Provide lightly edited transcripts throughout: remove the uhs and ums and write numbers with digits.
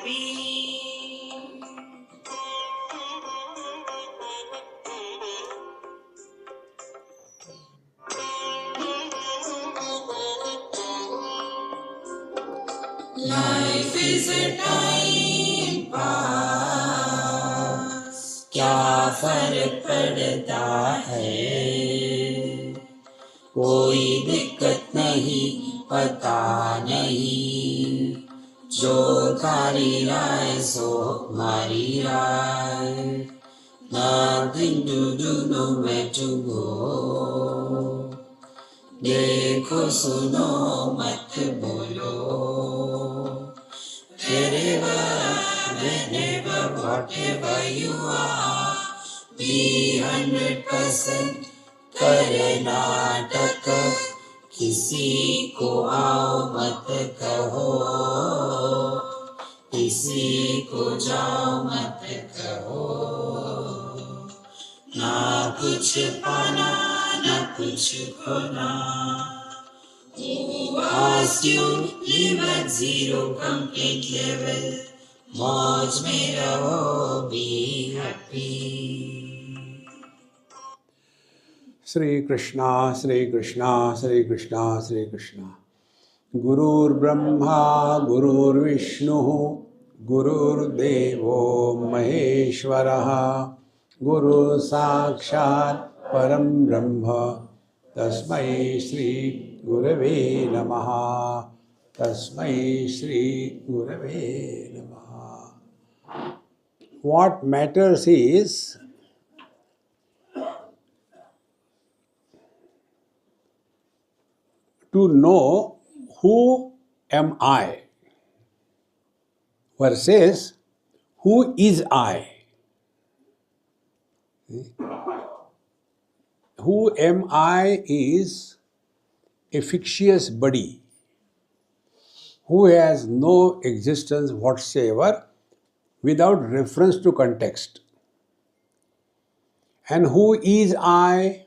Life is a time pass, क्या फर्क पड़ता है, कोई दिक्कत नहीं, पता नहीं, जो थारी राय सो मारी राय, nothing to do, nowhere to go, देखो सुनो मत बोलो, wherever, whatever you are, be 100% Karnataka, किसी को आओ मत कहो, किसी को जाओ मत कहो, ना कुछ पाना ना कुछ खोना, who asked you live at zero complete level, मौज में रहो, be happy. Shri Krishna, Shri Krishna, Shri Krishna, Shri Krishna. Gurur Brahma, Gurur Vishnu, Gurur Devo Maheshwaraha, Guru Sakshat Param Brahma, Tasmai Shri Gurave Namaha, Tasmai Shri Gurave Namaha. What matters is to know who am I versus who is I. Who am I is a fictitious body who has no existence whatsoever without reference to context. And who is I?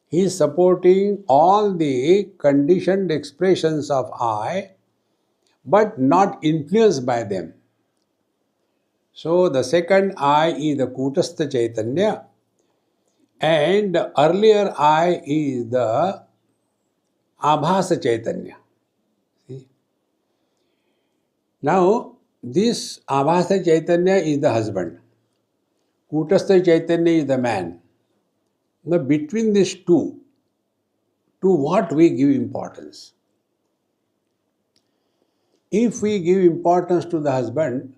He is supporting all the conditioned expressions of I, but not influenced by them. So the second I is the Kutastha Chaitanya, and the earlier I is the Abhasa Chaitanya. See? Now, this Abhasa Chaitanya is the husband. Kutastha Chaitanya is the man. Now, between these two, to what we give importance? If we give importance to the husband,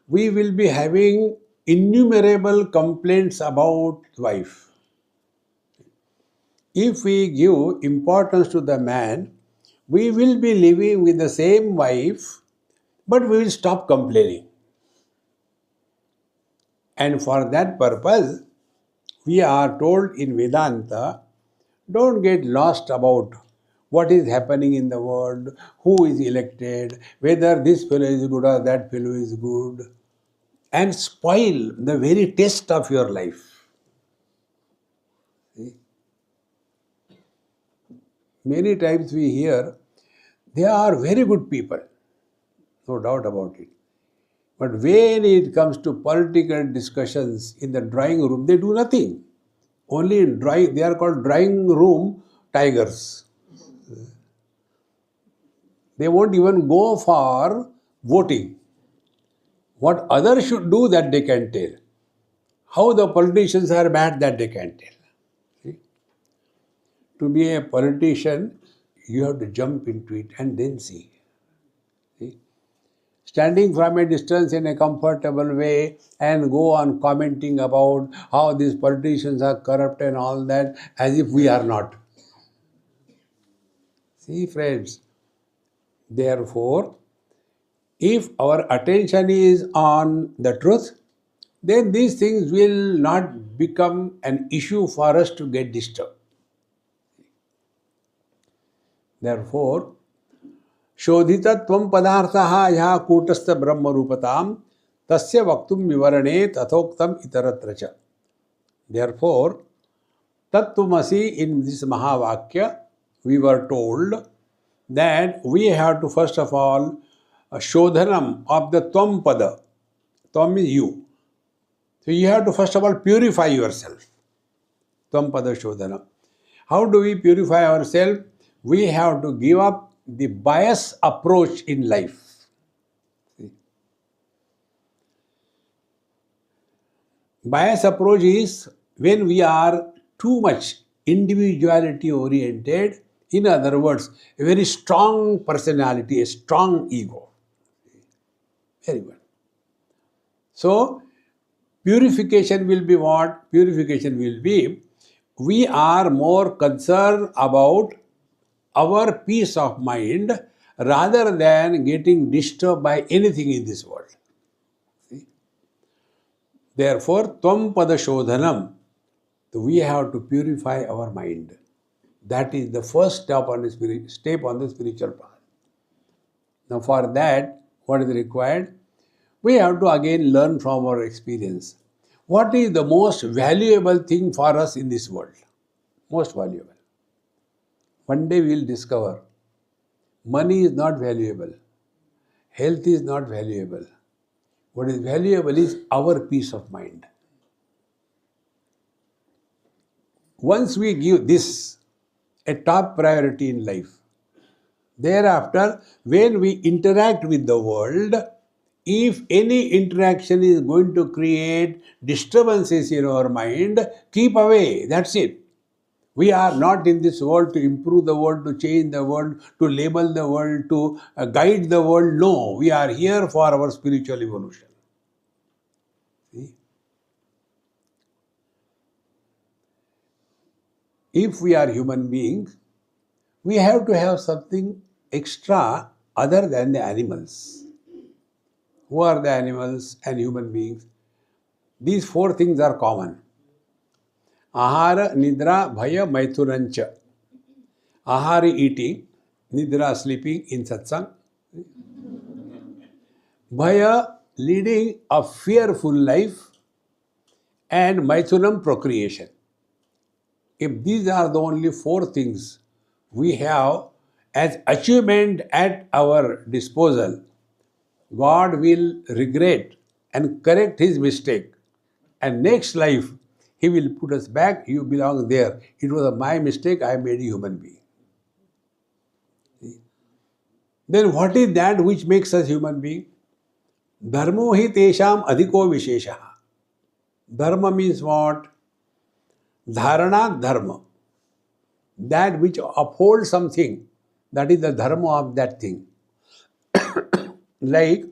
we will be having innumerable complaints about wife. If we give importance to the man, we will be living with the same wife, but we will stop complaining. And for that purpose, we are told in Vedanta, don't get lost about what is happening in the world, who is elected, whether this fellow is good or that fellow is good, and spoil the very taste of your life. See? Many times we hear, they are very good people, no doubt about it. But when it comes to political discussions in the drawing room, they do nothing. Only in drawing, they are called drawing room tigers. They won't even go for voting. What others should do, that they can tell. How the politicians are bad, that they can tell. See? To be a politician, you have to jump into it and then see. See? Standing from a distance in a comfortable way and go on commenting about how these politicians are corrupt and all that, as if we are not. See, friends, therefore, if our attention is on the truth, then these things will not become an issue for us to get disturbed. Therefore, शोधितत्वं पदार्थः यः कूटस्थ ब्रह्मरूपतां तस्य वक्तुं विवरणे तथोक्तम् इतरत्र च. Therefore, Tattvamasi, in this Mahavakya, we were told that we have to first of all a shodhanam of the Tvam pada. Tvam is you. So you have to first of all purify yourself. Tvam pada shodhanam. How do we purify ourselves? We have to give up the bias approach in life. See? Bias approach is when we are too much individuality oriented. In other words, a very strong personality, a strong ego. Very good. So, purification will be what? Purification will be, we are more concerned about our peace of mind rather than getting disturbed by anything in this world. See? Therefore, Tvam pada shodhanam, we have to purify our mind. That is the first step on the spiritual path. Now, for that, what is required? We have to again learn from our experience. What is the most valuable thing for us in this world? Most valuable. One day we will discover money is not valuable, health is not valuable. What is valuable is our peace of mind. Once we give this a top priority in life, thereafter, when we interact with the world, if any interaction is going to create disturbances in our mind, keep away. That's it. We are not in this world to improve the world, to change the world, to label the world, to guide the world. No, we are here for our spiritual evolution. See? If we are human beings, we have to have something extra other than the animals. Who are the animals and human beings? These four things are common. Ahara, Nidra, Bhaya, Maithunancha. Ahara eating, Nidra sleeping in satsang. Bhaya leading a fearful life, and Maithunam procreation. If these are the only four things we have as achievement at our disposal, God will regret and correct his mistake. And next life, he will put us back, you belong there. It was my mistake, I made you human being. See? Then what is that which makes us human being? Dharmo hi tesham adhiko visheshaha. Dharma means what? Dharana dharma. That which upholds something, that is the dharma of that thing. Like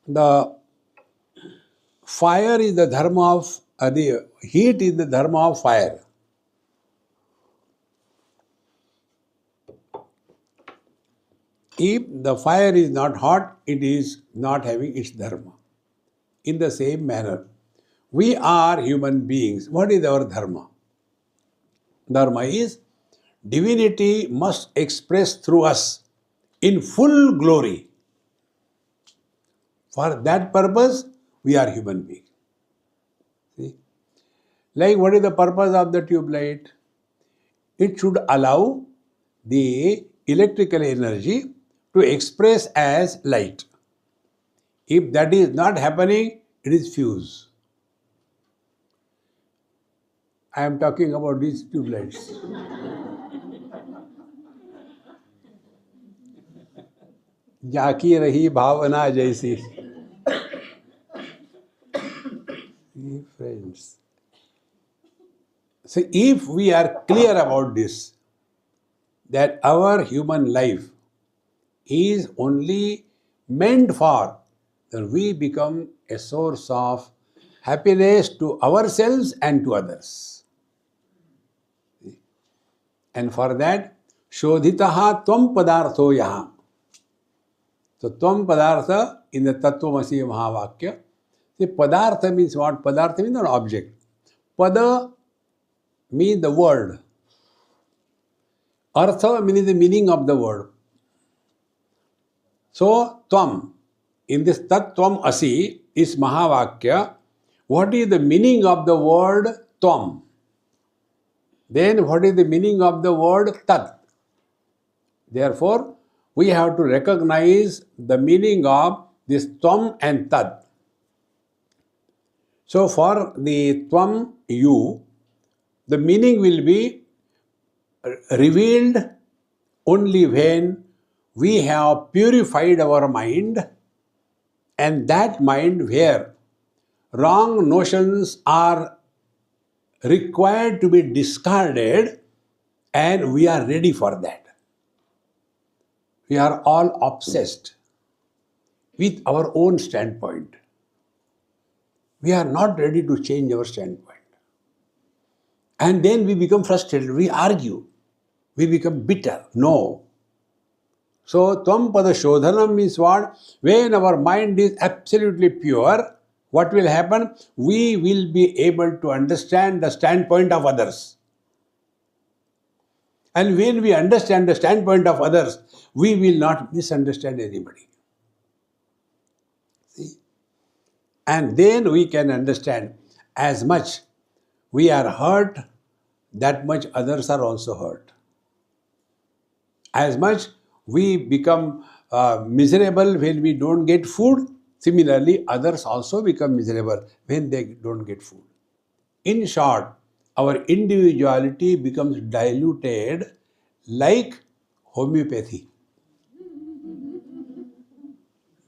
the fire is the dharma of, the heat is the dharma of fire. If the fire is not hot, it is not having its dharma. In the same manner, we are human beings. What is our dharma? Dharma is divinity must express through us in full glory. For that purpose, we are human beings. See? Like what is the purpose of the tube light? It should allow the electrical energy to express as light. If that is not happening, it is fuse. I am talking about these tube lights. जाकी रही भावना जैसी. Friends. So if we are clear about this, that our human life is only meant for that we become a source of happiness to ourselves and to others. And for that, Shodhitaha Tvam Padartho Yaha. So Tvam Padartha in the Tattvamasi Mahavakya. See, Padartha means what? Padartha means an object. Pada means the word. Artha means the meaning of the word. So, Tvam, in this Tat Tvam Asi is Mahavakya. What is the meaning of the word Tvam? Then what is the meaning of the word Tat? Therefore, we have to recognize the meaning of this Tvam and Tad. So for the Tvam, you, the meaning will be revealed only when we have purified our mind, and that mind where wrong notions are required to be discarded, and we are ready for that. We are all obsessed with our own standpoint. We are not ready to change our standpoint. And then we become frustrated, we argue, we become bitter. No. So, Tvam Pada Shodhanam means what? When our mind is absolutely pure, what will happen? We will be able to understand the standpoint of others. And when we understand the standpoint of others, we will not misunderstand anybody. See? And then we can understand as much we are hurt, that much others are also hurt. As much we become miserable when we don't get food, similarly others also become miserable when they don't get food. In short, our individuality becomes diluted like homeopathy.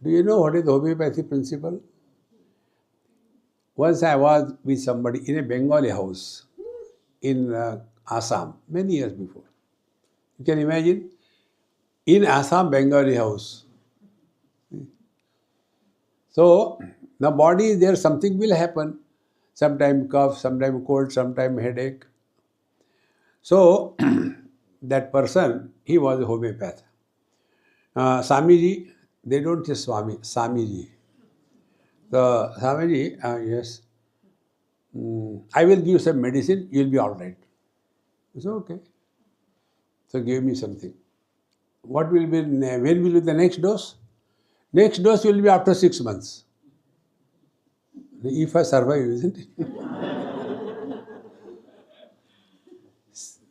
Do you know what is homeopathy principle? Once I was with somebody in a Bengali house in Assam, many years before. You can imagine, in Assam Bengali house. So, the body is there, something will happen. Sometime cough, sometime cold, sometime headache. So, that person, he was a homeopath. Swamiji, they don't say Swami, Swamiji. So, Swamiji, yes, I will give you some medicine, you will be all right. I said, okay. So, give me something. What will be, when will be the next dose? Next dose will be after 6 months. If I survive, isn't it?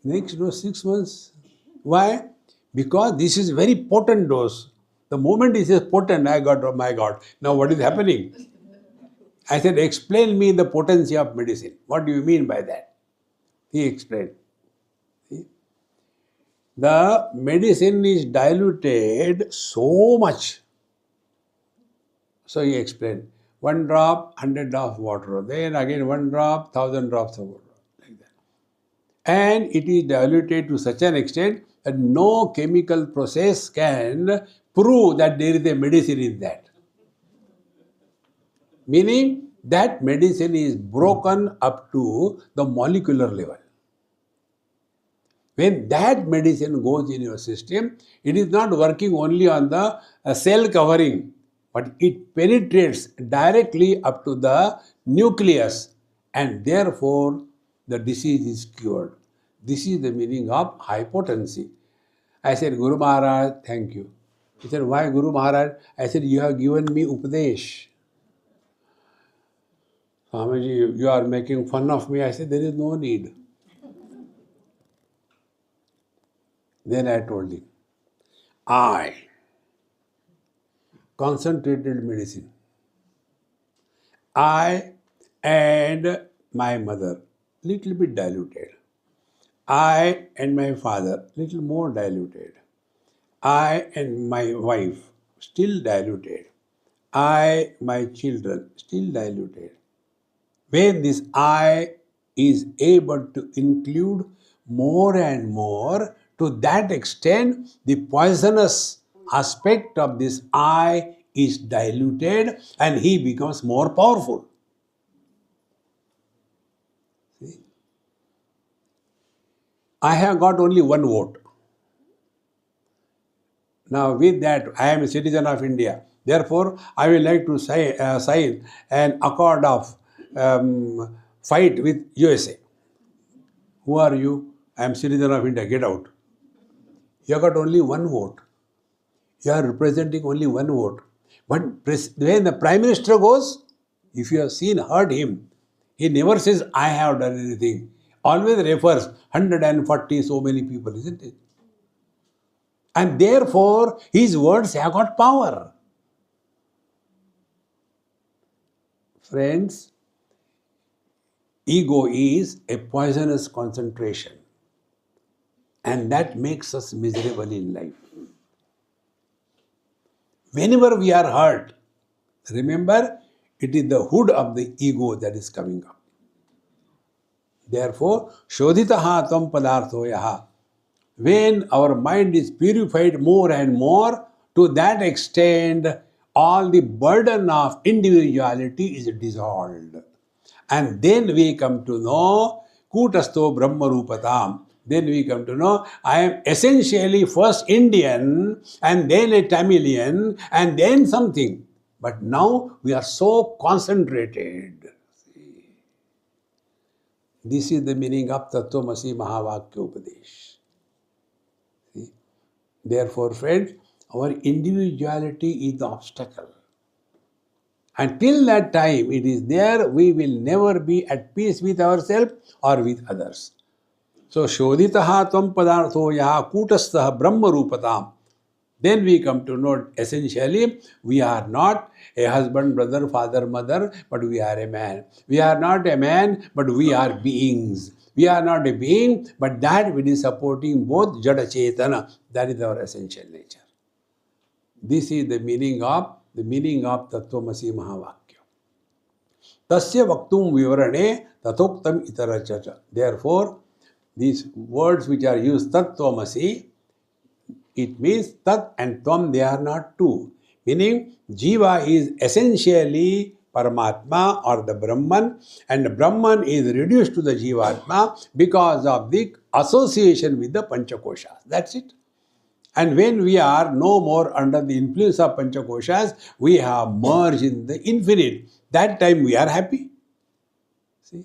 Next dose, 6 months. Why? Because this is very potent dose. The moment it is potent, I got, oh my God, now what is happening? I said, explain me the potency of medicine. What do you mean by that? He explained. See? The medicine is diluted so much. So he explained, 1 drop, 100 drops of water. Then again 1 drop, 1,000 drops of water. Like that. And it is diluted to such an extent that no chemical process can prove that there is a medicine in that. Meaning that medicine is broken up to the molecular level. When that medicine goes in your system, it is not working only on the cell covering, but it penetrates directly up to the nucleus, and therefore the disease is cured. This is the meaning of high potency. I said, Guru Maharaj, thank you. He said, why Guru Maharaj? I said, you have given me Upadesh. Swamiji, you are making fun of me. I said, there is no need. Then I told him, I concentrated medicine. I and my mother, little bit diluted. I and my father, little more diluted. I and my wife, still diluted. I, my children, still diluted. When this I is able to include more and more, to that extent, the poisonous aspect of this I is diluted and he becomes more powerful. See? I have got only 1 vote. Now, with that, I am a citizen of India. Therefore, I will like to sign an accord of fight with USA. Who are you? I am citizen of India. Get out. You have got only 1 vote. You are representing only 1 vote. But when the Prime Minister goes, if you have heard him, he never says, I have done anything. Always refers 140 so many people, isn't it? And therefore, his words have got power. Friends, ego is a poisonous concentration, and that makes us miserable in life. Whenever we are hurt, remember, it is the hood of the ego that is coming up. Therefore, shodhitaha tvam padartho yaha. When our mind is purified more and more, to that extent, all the burden of individuality is dissolved. And then we come to know Kutasto Brahma Rupatam. Then we come to know I am essentially first Indian and then a Tamilian and then something. But now we are so concentrated. This is the meaning of Tattvamasi Mahavakya Upadesh. See? Therefore, friends, our individuality is the obstacle. Until that time it is there, we will never be at peace with ourselves or with others. So, Shodhitaha tvam padartho yaha kutastha brahma rupatam. Then we come to know essentially we are not a husband, brother, father, mother, but we are a man. We are not a man, but we are beings. We are not a being, but that which is supporting both Jada Chetana. That is our essential nature. This is the meaning of Tattvamasi Mahavakya. Tasya vaktum vivarane tatoktam itarachacha. Therefore, these words which are used, Tattvamasi, it means Tat and Tvam, they are not two. Meaning, Jiva is essentially Paramatma or the Brahman, and Brahman is reduced to the Jivatma because of the association with the Panchakoshas. That's it. And when we are no more under the influence of Panchakoshas, we have merged in the infinite. That time we are happy. See?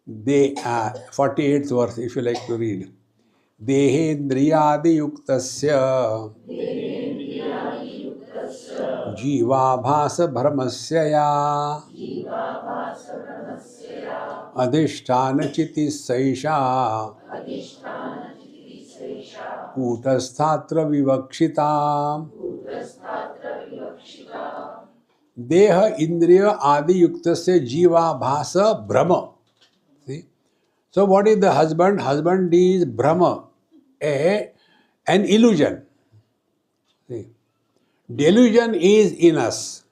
The 48th verse, if you like to read. Dehendriyadi yuktasya जीवाभास भ्रमस्य या अधिष्ठान चिति सैषा कूटस्थात्र विवक्षिता देह इंद्रिय आदि युक्त से जीवाभास भ्रम. See? So what is the husband? Husband is Brahma, an illusion. See? Delusion is in us,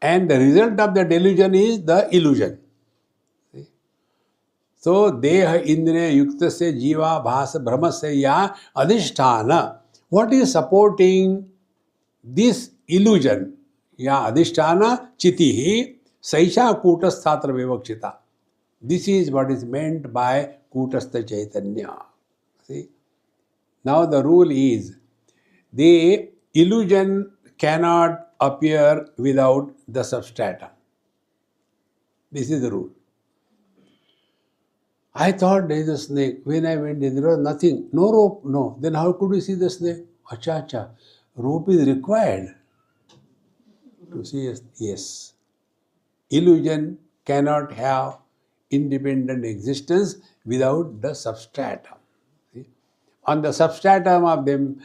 and the result of the delusion is the illusion. See? So, Deha Indriya Yukta se Jiva Bhasa Brahma se ya Adhisthana. What is supporting this illusion? Ya Adhisthana Chitihi Saisha Kutastatra Vivakshita. This is what is meant by Kutastha Chaitanya. See? Now the rule is, the illusion cannot appear without the substratum. This is the rule. I thought there is a snake. When I went in, there was nothing. No rope, no. Then how could we see the snake? Acha. Rope is required to see a, yes. Illusion cannot have independent existence without the substratum. See? On the substratum of them,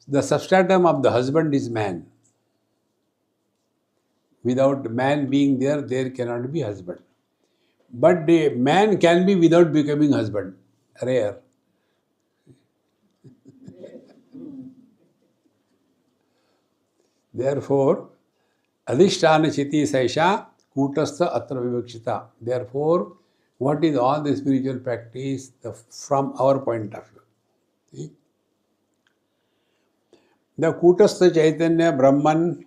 the substratum of the husband is man. Without man being there, there cannot be husband. But the man can be without becoming husband. Rare. Therefore, Adhisthana Chiti Saisha Kutastha Atra Vivakshita. Therefore, what is all the spiritual practice from our point of view? See? The Kutastha Chaitanya Brahman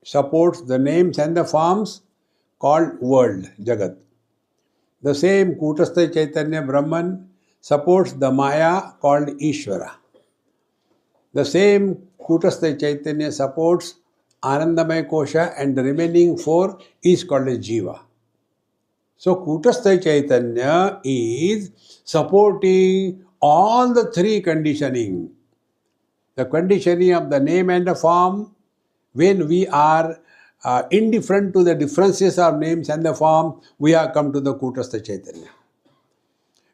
supports the names and the forms called world, Jagat. The same Kutastha Chaitanya Brahman supports the Maya called Ishvara. The same Kutastha Chaitanya supports Anandamaya Kosha, and the remaining four is called as Jiva. So Kutastha Chaitanya is supporting all the three conditioning. The conditioning of the name and the form, when we are indifferent to the differences of names and the form, we have come to the Kutastha Chaitanya.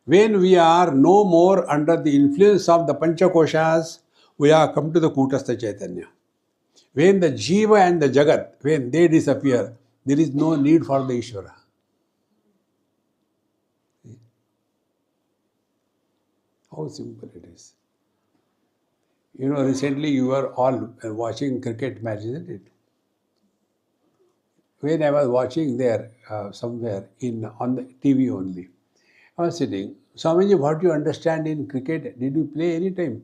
When we are no more under the influence of the Panchakoshas, we are come to the Kutastha Chaitanya. When the Jiva and the Jagat, when they disappear, there is no need for the Ishvara. How simple it is. You know, recently you were all watching cricket match, isn't it? When I was watching there somewhere on the TV only, I was sitting. Swamiji, what do you understand in cricket? Did you play any time?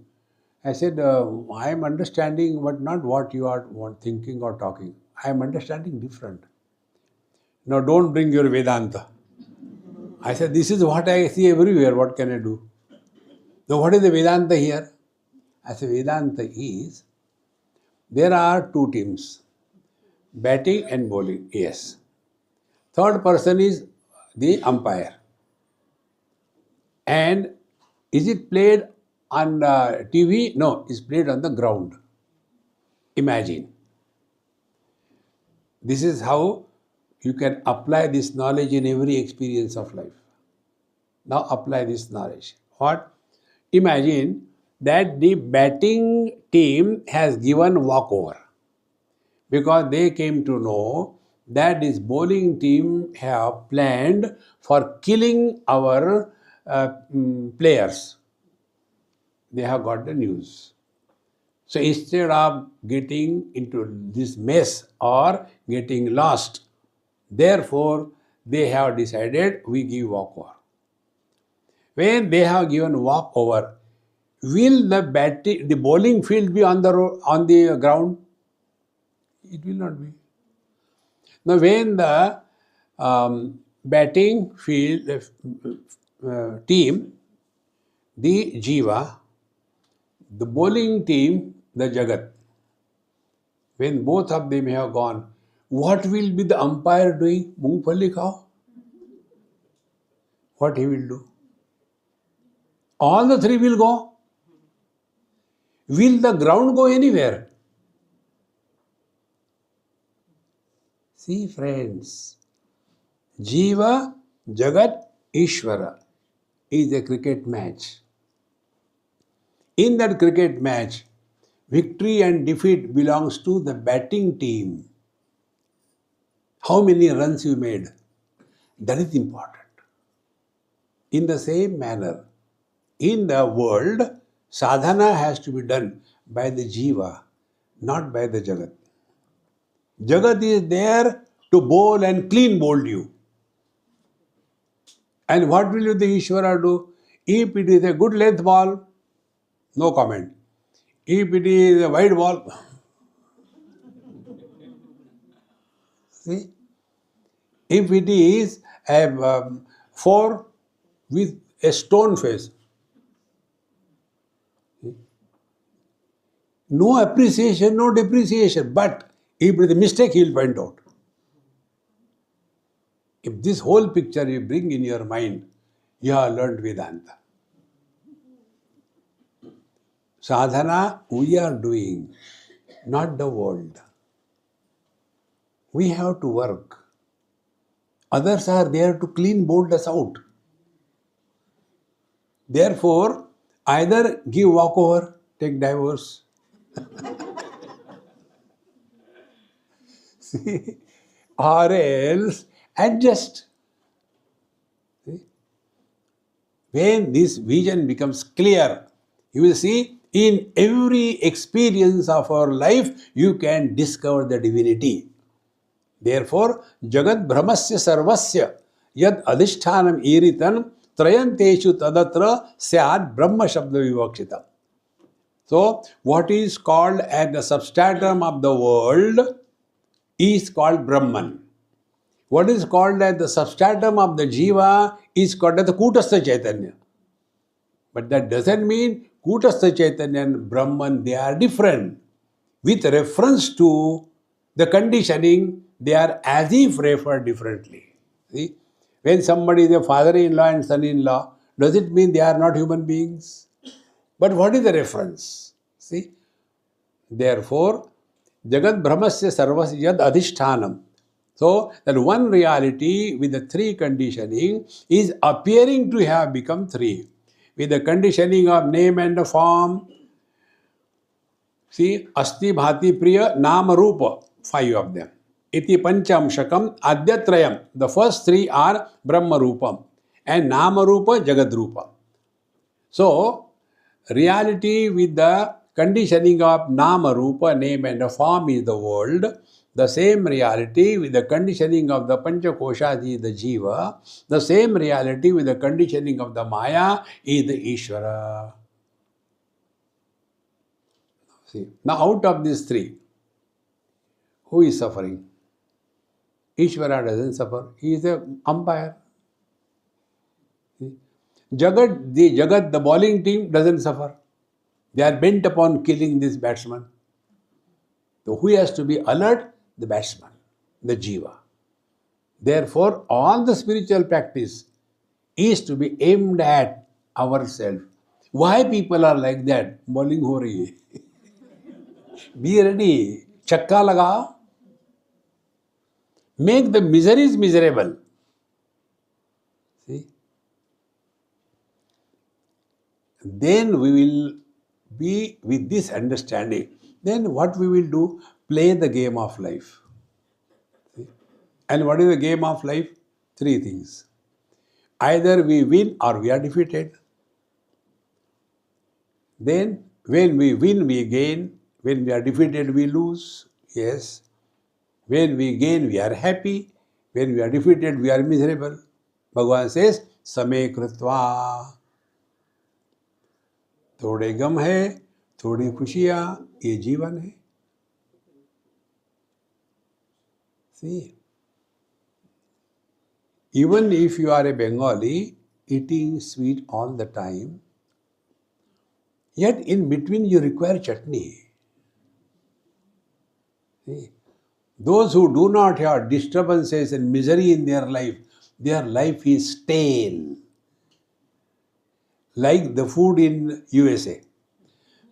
I said, I am understanding, but not what you are thinking or talking. I am understanding different. Now don't bring your Vedanta. I said, this is what I see everywhere. What can I do? Now what is the Vedanta here? I said, Vedanta is, there are two teams, batting and bowling, yes. Third person is the umpire. And is it played on TV? No, it's played on the ground. Imagine. This is how you can apply this knowledge in every experience of life. Now apply this knowledge. What? Imagine that the batting team has given walkover because they came to know that this bowling team have planned for killing our players. They have got the news. So instead of getting into this mess or getting lost, therefore they have decided we give walkover. When they have given walkover, will the bowling field be on the ground? It will not be. Now when the batting field team, the Jiva, the bowling team, the Jagat, when both of them have gone, what will be the umpire doing? Mungphalli khao? What he will do? All the three will go. Will the ground go anywhere? See friends, Jiva, Jagat, Ishvara is a cricket match. In that cricket match, victory and defeat belongs to the batting team. How many runs you made? That is important. In the same manner, in the world, sadhana has to be done by the Jiva, not by the Jagat. Jagat is there to bowl and clean bowl you. And what will the Ishvara do? If it is a good length ball, no comment. If it is a wide ball, see? If it is a 4 with a stone face, no appreciation, no depreciation. But if it is a mistake, he will find out. If this whole picture you bring in your mind, you have learned Vedanta. Sadhana we are doing, not the world. We have to work. Others are there to clean bold us out. Therefore, either give walkover, take divorce. See? Or else adjust. See? When this vision becomes clear, you will see in every experience of our life, you can discover the divinity. Therefore, Jagat Brahmasya Sarvasya Yad Adhishthanam Iritan Trayanteshu Tadatra Syad Brahma Shabda Vivakshita. So, what is called as the substratum of the world is called Brahman. What is called as the substratum of the Jiva is called as the Kutastha Chaitanya. But that doesn't mean Kutastha Chaitanya and Brahman, they are different. With reference to the conditioning, they are as if referred differently. See? When somebody is a father-in-law and son-in-law, does it mean they are not human beings? But what is the reference? See? Therefore, Jagat Brahmasya Sarvasya Yad Adhishthanam. So that one reality with the three conditioning is appearing to have become three. With the conditioning of name and the form, see, Asti Bhati Priya Nama Rupa, five of them. Iti Panchamshakam Adyatrayam. The first three are Brahma Rupam and Nama Rupa Jagad Rupa. So, reality with the conditioning of Nama Rupa, name and form is the world. The same reality with the conditioning of the Panchakoshadi is the Jiva. The same reality with the conditioning of the Maya is the Ishvara. See, now out of these three, who is suffering? Ishvara doesn't suffer. He is an umpire. Jagat, the bowling team doesn't suffer. They are bent upon killing this batsman. So who has to be alert? The batsman, the jiva. Therefore, all the spiritual practice is to be aimed at ourselves. Why people are like that? Bowling ho rahi hai. Be ready. Chakka lagao. Make the miseries miserable. See? Then we will be with this understanding. Then what we will do? Play the game of life. See? And what is the game of life? Three things. Either we win or we are defeated. Then when we win, we gain. When we are defeated, we lose. Yes. When we gain, we are happy. When we are defeated, we are miserable. Bhagavan says, Same Krutva. थोड़े गम है, थोड़ी खुशियाँ, ये जीवन है. See, even if you are a Bengali eating sweet all the time, yet in between you require chutney. See, those who do not have disturbances and misery in their life is stale. Like the food in USA.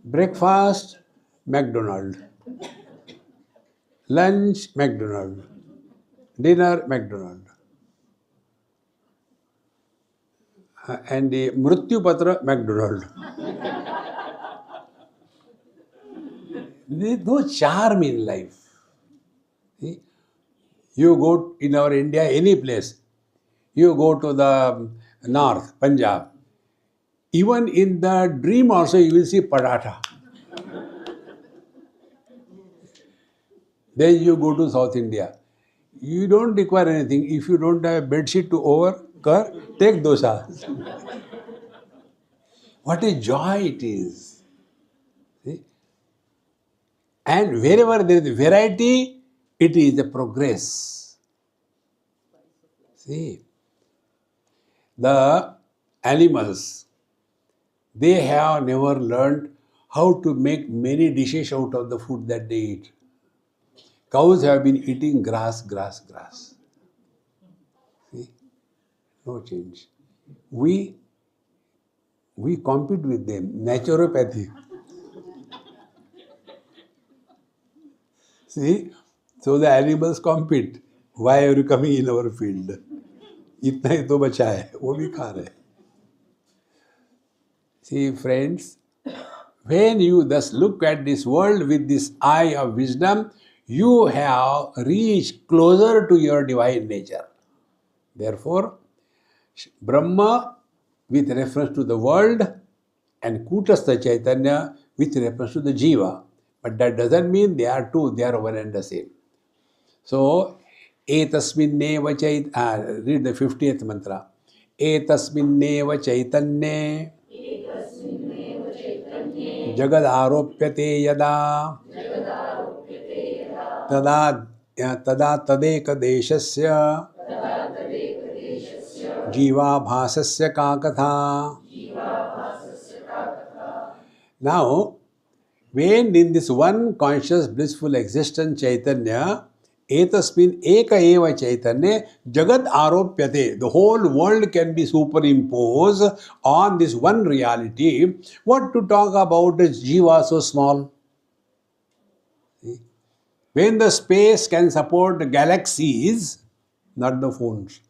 Breakfast, McDonald's. Lunch, McDonald's. Dinner, McDonald's. And the Mrityu Patra, McDonald's. There is no charm in life. See? You go in our India, any place. You go to the north, Punjab. Even in the dream also you will see paratha. Then you go to South India. You don't require anything. If you don't have a bedsheet to overcover, take dosa. What a joy it is. See? And wherever there is variety, it is a progress. See, the animals, they have never learned how to make many dishes out of the food that they eat. Cows have been eating grass. See? No change. We compete with them. Naturopathy. See? So the animals compete. Why are you coming in our field? इतना ही तो बचा है, वो भी खा रहे. See, friends, when you thus look at this world with this eye of wisdom, you have reached closer to your divine nature. Therefore, Brahma with reference to the world and Kutastha Chaitanya with reference to the Jiva. But that doesn't mean they are two, they are one and the same. So, Etasminneva Chaitanya, read the 50th mantra. Etasminneva Chaitanya Jagad Aropyate Yada Tada Tadeka Deshasya Jiva Bhasasya Kakatha. Now, when in this one conscious blissful existence Chaitanya, Etasmin Eka Eva Chaitanya, Jagad Aropyate, the whole world can be superimposed on this one reality. What to talk about is Jiva so small? See? When the space can support galaxies, not the phones,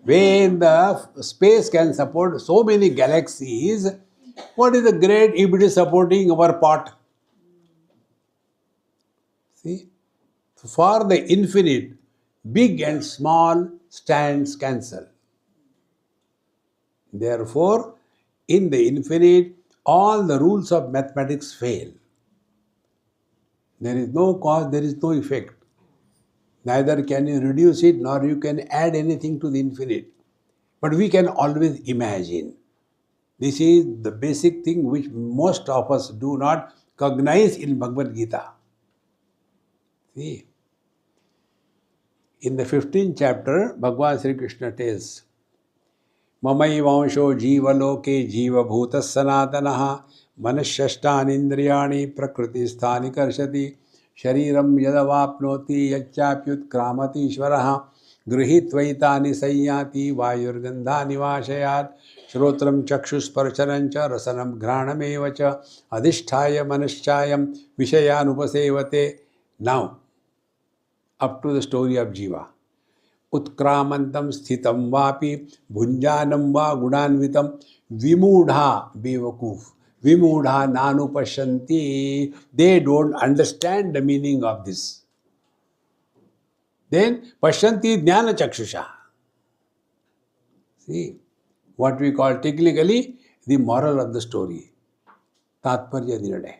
when the space can support so many galaxies, what is the great if it is supporting our pot? See? For the infinite, big and small stands cancel. Therefore, in the infinite, all the rules of mathematics fail. There is no cause, there is no effect. Neither can you reduce it nor you can add anything to the infinite. But we can always imagine. This is the basic thing which most of us do not cognize in Bhagavad Gita. See, in the 15th chapter, Bhagavan Sri Krishna tells, Mamaivansho jivaloke jivabhutas sanatanaha manashashtanindriyani prakritisthani karshati shariram yadavapnoti yachapyutkramati ishvaraha गृहीत्वैतानि संयाति वायुर्गन्धानि वाशयात् श्रोत्रं चक्षुस्पर्शनं च रसनं घ्राणमेव च अधिष्ठाय मनश्चायं विषयानुपसेवते. Now, up to the story of Jiva. उत्क्रामन्तं स्थितं वापि भुञ्जानं वा गुणान्वितं विमूढ़ा बेवकूफ विमूढ़ा नानुपश्यन्ति. They don't understand the meaning of this. Then Pashyanti Jnana Chakshusha. See, what we call technically the moral of the story. Tatparya Nirnay.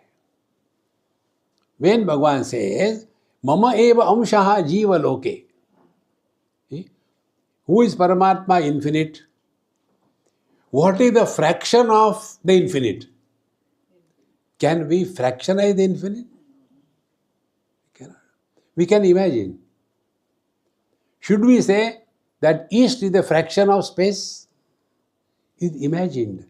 When Bhagavan says, Mama eva amshaha jiva loke. See? Who is Paramatma? Infinite. What is the fraction of the infinite? Can we fractionize the infinite? We cannot. We can imagine. Should we say that east is a fraction of space? It's imagined.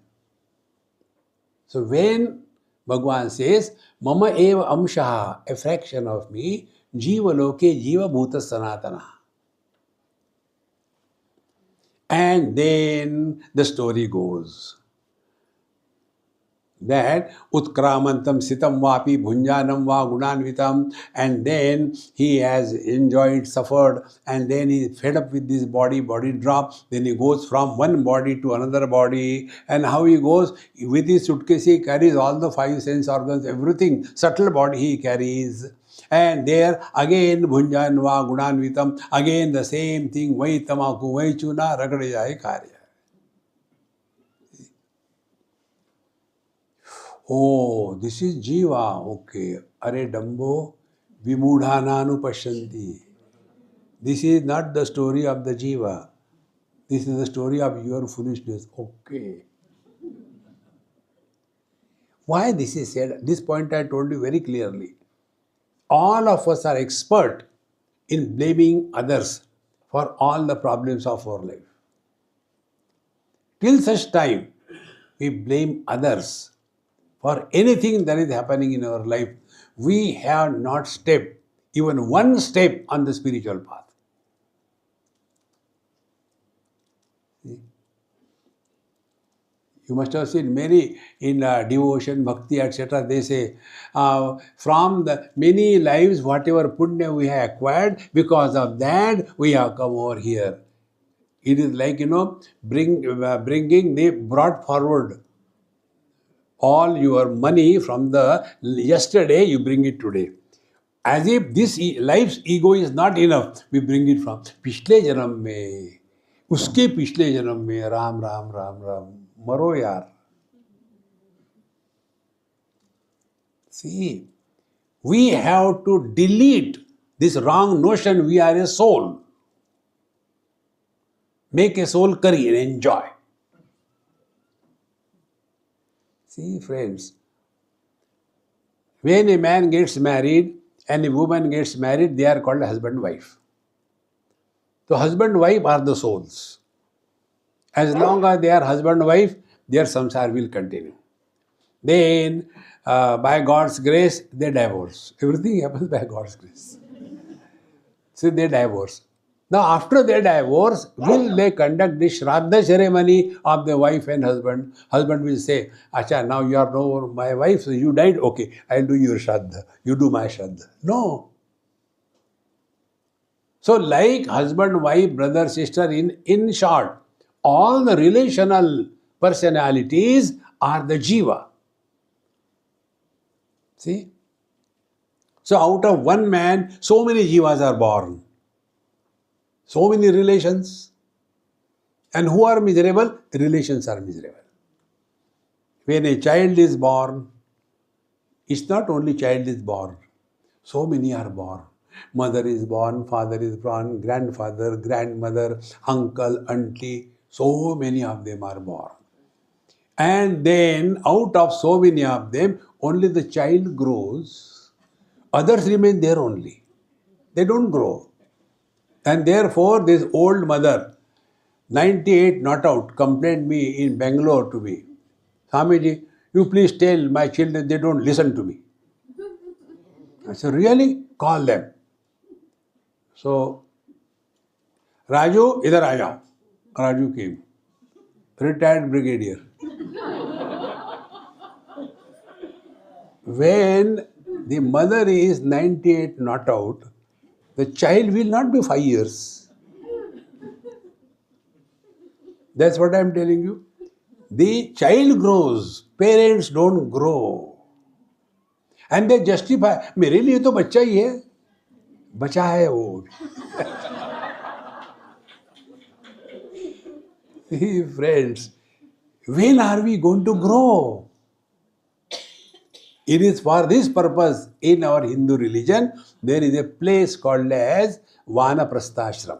So when Bhagavan says, Mama eva amshaha, a fraction of me, jiva loke jiva bhuta sanatana. And then the story goes that utkramantam sitam vapi bhunjanam va gunanvitam, and then he has enjoyed, suffered, and then he is fed up with this body drops, then he goes from one body to another body, and how he goes, with his suitcase he carries all the five sense organs, everything, subtle body he carries. And there again bhunjan va gunanvitam, again the same thing, vai tamaku vai chuna ragade jaye karya. Oh, this is Jiva. Okay. Are Dambo Vimudhananu Pashyanti. This is not the story of the Jiva. This is the story of your foolishness. Okay. Why this is said? This point I told you very clearly. All of us are expert in blaming others for all the problems of our life. Till such time, we blame others for anything that is happening in our life, we have not stepped even one step on the spiritual path. See? You must have seen many in devotion, bhakti, etc. They say, from the many lives, whatever punya we have acquired, because of that we have come over here. It is like, they brought forward all your money from the yesterday, you bring it today. As if this life's ego is not enough, we bring it from पिछले जन्म में, उसके पिछले जन्म में, राम राम राम राम, मरो यार. See, we have to delete this wrong notion we are a soul. Make a soul curry and enjoy. See, friends, when a man gets married and a woman gets married, they are called husband and wife. So husband and wife are the souls. As long as they are husband and wife, their samsara will continue. Then, by God's grace, they divorce. Everything happens by God's grace. So they divorce. Now, after their divorce, will they conduct the Shraddha ceremony of the wife and husband? Husband will say, Acha, now you are no my wife, so you died, okay, I'll do your Shraddha. You do my Shraddha. No. So like husband, wife, brother, sister, in short, all the relational personalities are the jiva. See? So out of one man, so many jivas are born. So many relations. And who are miserable? Relations are miserable. When a child is born, it's not only child is born. So many are born. Mother is born, father is born, grandfather, grandmother, uncle, auntie. So many of them are born. And then out of so many of them, only the child grows. Others remain there only. They don't grow. And therefore, this old mother, 98 not out, complained me in Bangalore to me. Swamiji, you please tell my children they don't listen to me. I said, really? Call them. So, Raju, idhar aa jao. Raju came. Retired brigadier. When the mother is 98 not out, the child will not be 5 years. That's what I am telling you. The child grows, parents don't grow. And they justify, मेरे लिए तो बच्चा ही है, बचा है वो. Friends, when are we going to grow? It is for this purpose in our Hindu religion, there is a place called as Vanaprasthashram.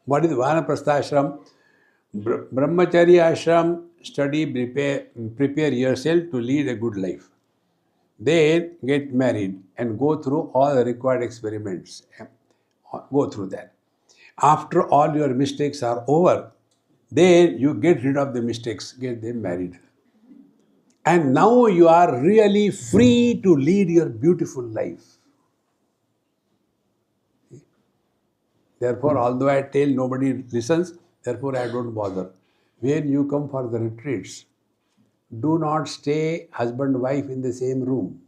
What is Vanaprasthashram? Brahmacharya ashram, study, prepare yourself to lead a good life. Then get married and go through all the required experiments. Go through that. After all your mistakes are over, then you get rid of the mistakes, get them married. And now you are really free to lead your beautiful life. Therefore, although I tell nobody listens, therefore I don't bother. When you come for the retreats, do not stay husband wife in the same room.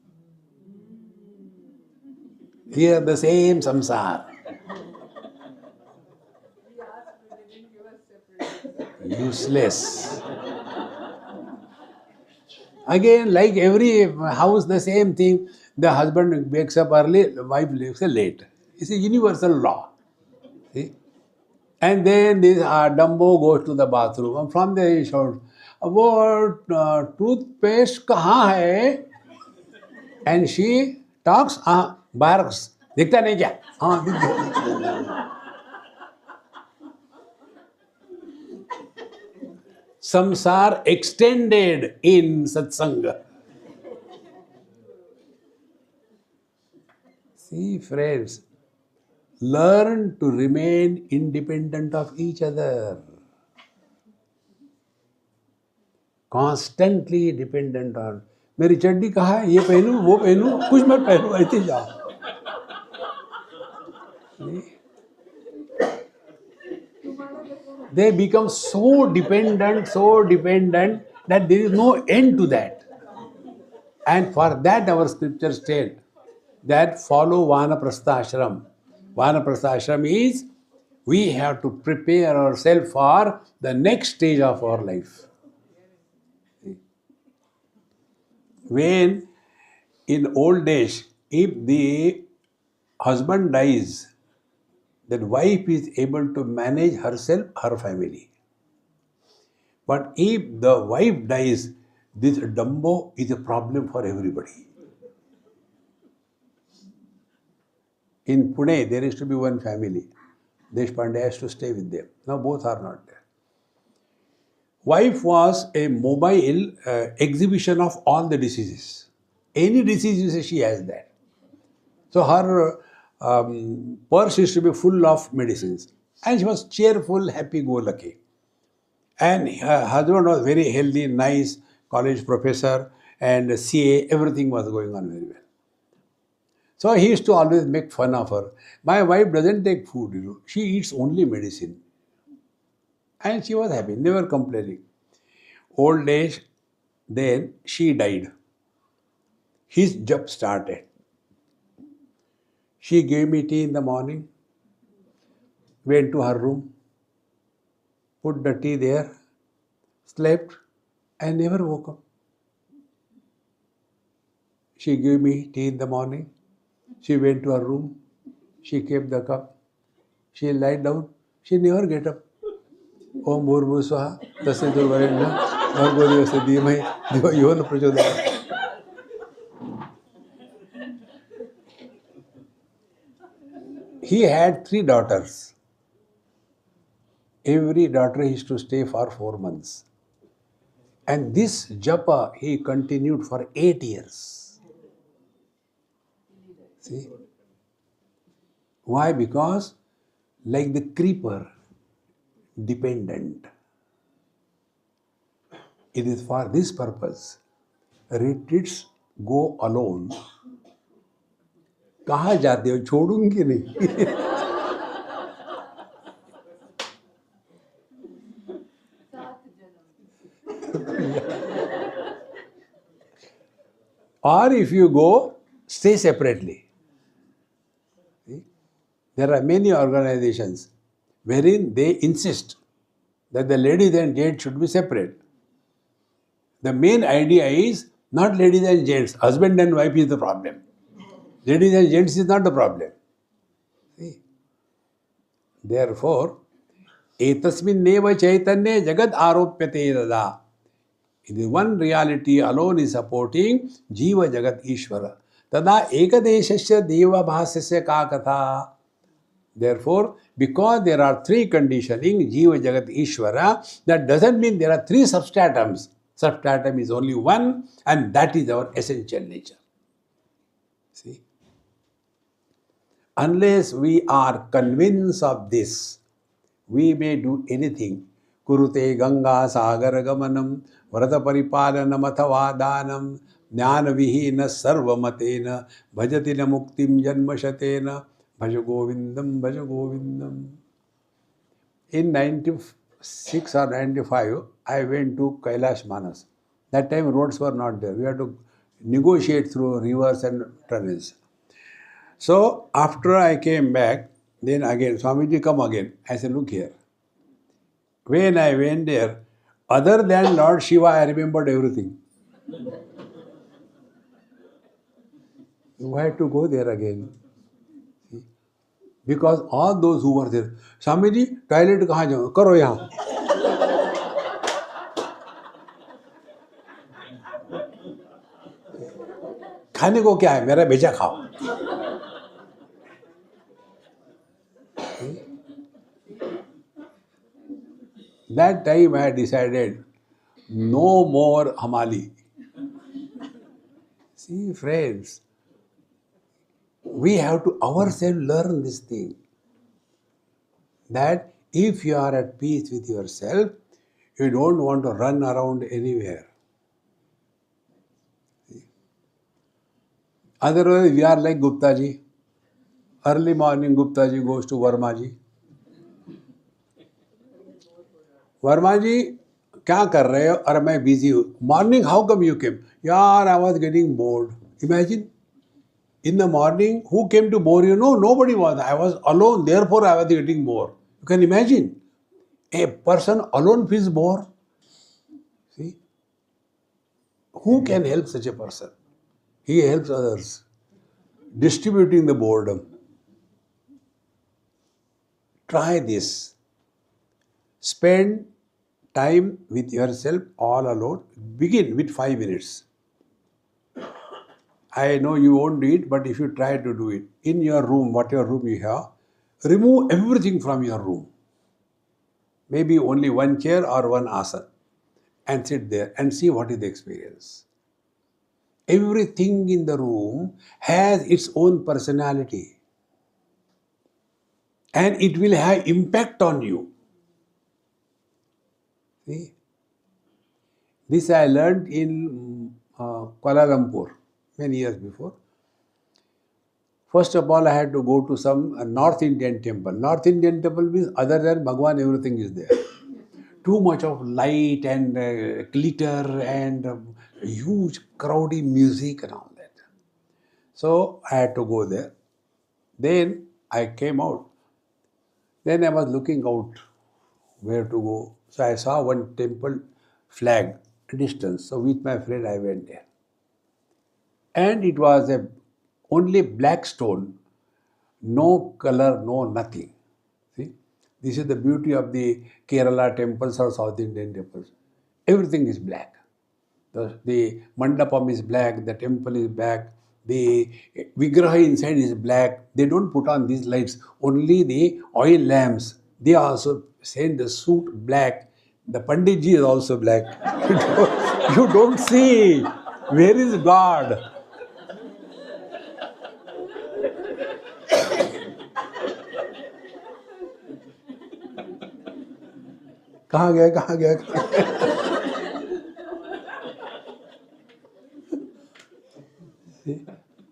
Hear the same samsar. Useless. Again, like every house, the same thing. The husband wakes up early, the wife wakes up late. It's a universal law. See? And then this Dumbo goes to the bathroom. And from there he shouts, "What toothpaste kahan hai?" And she talks, barks. दिखता नहीं क्या? हाँ दिख गया. Samsar extended in satsanga. See, friends, learn to remain independent of each other. Constantly dependent on. मेरी चड्डी कहाँ है? ये पहनूं, वो पहनूं, कुछ मत पहनूं, ऐसे जाओ. They become so dependent that there is no end to that. And for that our scriptures state that follow Vanaprastha ashram. Vanaprastha ashram is we have to prepare ourselves for the next stage of our life. When in old days, if the husband dies, that wife is able to manage herself, her family. But if the wife dies, this Dumbo is a problem for everybody. In Pune, there used to be one family. Deshpande has to stay with them. Now both are not there. Wife was a mobile exhibition of all the diseases. Any disease you say, she has that. So her purse used to be full of medicines. And she was cheerful, happy-go-lucky. And her husband was very healthy, nice, college professor and CA, everything was going on very well. So he used to always make fun of her. My wife doesn't take food, she eats only medicine. And she was happy, never complaining. Old age, then she died. His job started. She gave me tea in the morning, went to her room, put the tea there, slept, and never woke up. She gave me tea in the morning. She went to her room. She kept the cup. She lied down. She never get up. Om Bhurbu Swaha Tasya Varenna Bhargo Devasya Dhimai Dhiyo Yo Na Prachodayat. He had 3 daughters. Every daughter used to stay for 4 months. And this japa he continued for 8 years. See? Why? Because like the creeper, dependent. It is for this purpose. Retreats go alone. कहाँ जाते हो? छोड़ूंगी नहीं. Or if you go, stay separately. See? There are many organizations wherein they insist that the ladies and gents should be separate. The main idea is not ladies and gents, husband and wife is the problem. Ladies and gents is not the problem. See? Therefore, etasminneva chaitanya jagat aropyate dada. It is one reality alone is supporting Jiva Jagat Ishvara. Tada ekadeshasya deva bhasasya ka katha. Therefore, because there are 3 conditioning, Jiva Jagat Ishvara, that doesn't mean there are 3 substratums. Substratum is only one, and that is our essential nature. See? Unless we are convinced of this, we may do anything. Kurute Ganga Sagar Gamanam Vrata Paripalanam Athava Danam Jnana Vihina Sarva Matena Bhajatina Muktim Janmashatena Bhaja Govindam Bhaja Govindam. In 96 or 95, I went to Kailash Manas. That time roads were not there. We had to negotiate through rivers and tunnels. So after I came back, then again, Swamiji come again. I said, look here. When I went there, other than Lord Shiva, I remembered everything. You had to go there again. See? Because all those who were there, Swamiji, toilet kahan jao? Karo yahan. खाने को क्या है? मेरा भेजा खाओ. That time I decided, no more Hamali. See, friends, we have to ourselves learn this thing. That if you are at peace with yourself, you don't want to run around anywhere. See? Otherwise, we are like Gupta ji. Early morning, Gupta ji goes to Verma ji. Verma जी क्या कर रहे हो? और मैं busy हूँ. Morning, how come you came? यार, I was getting bored. Imagine, in the morning, who came to bore you? No, nobody was. I was alone, therefore I was getting bored. You can imagine, a person alone feels bored. See? Who can help such a person? He helps others, distributing the boredom. Try this. Spend time with yourself all alone. Begin with 5 minutes. I know you won't do it, but if you try to do it, in your room, whatever room you have, remove everything from your room. Maybe only one chair or one asana, and sit there and see what is the experience. Everything in the room has its own personality, and it will have impact on you. See? This I learned in Kuala Lumpur many years before. First of all, I had to go to some North Indian temple. North Indian temple means other than Bhagwan, everything is there. Too much of light and glitter and huge crowdy music and all that. So I had to go there. Then I came out. Then I was looking out where to go. So I saw one temple flag distance. So with my friend I went there. And it was a only black stone, no color, no nothing. See, this is the beauty of the Kerala temples or South Indian temples. Everything is black. The mandapam is black, the temple is black, the vigraha inside is black. They don't put on these lights, only the oil lamps. They also send the suit black. The Panditji is also black. You don't see. Where is God? कहाँ गया कहाँ गया कहाँ गया?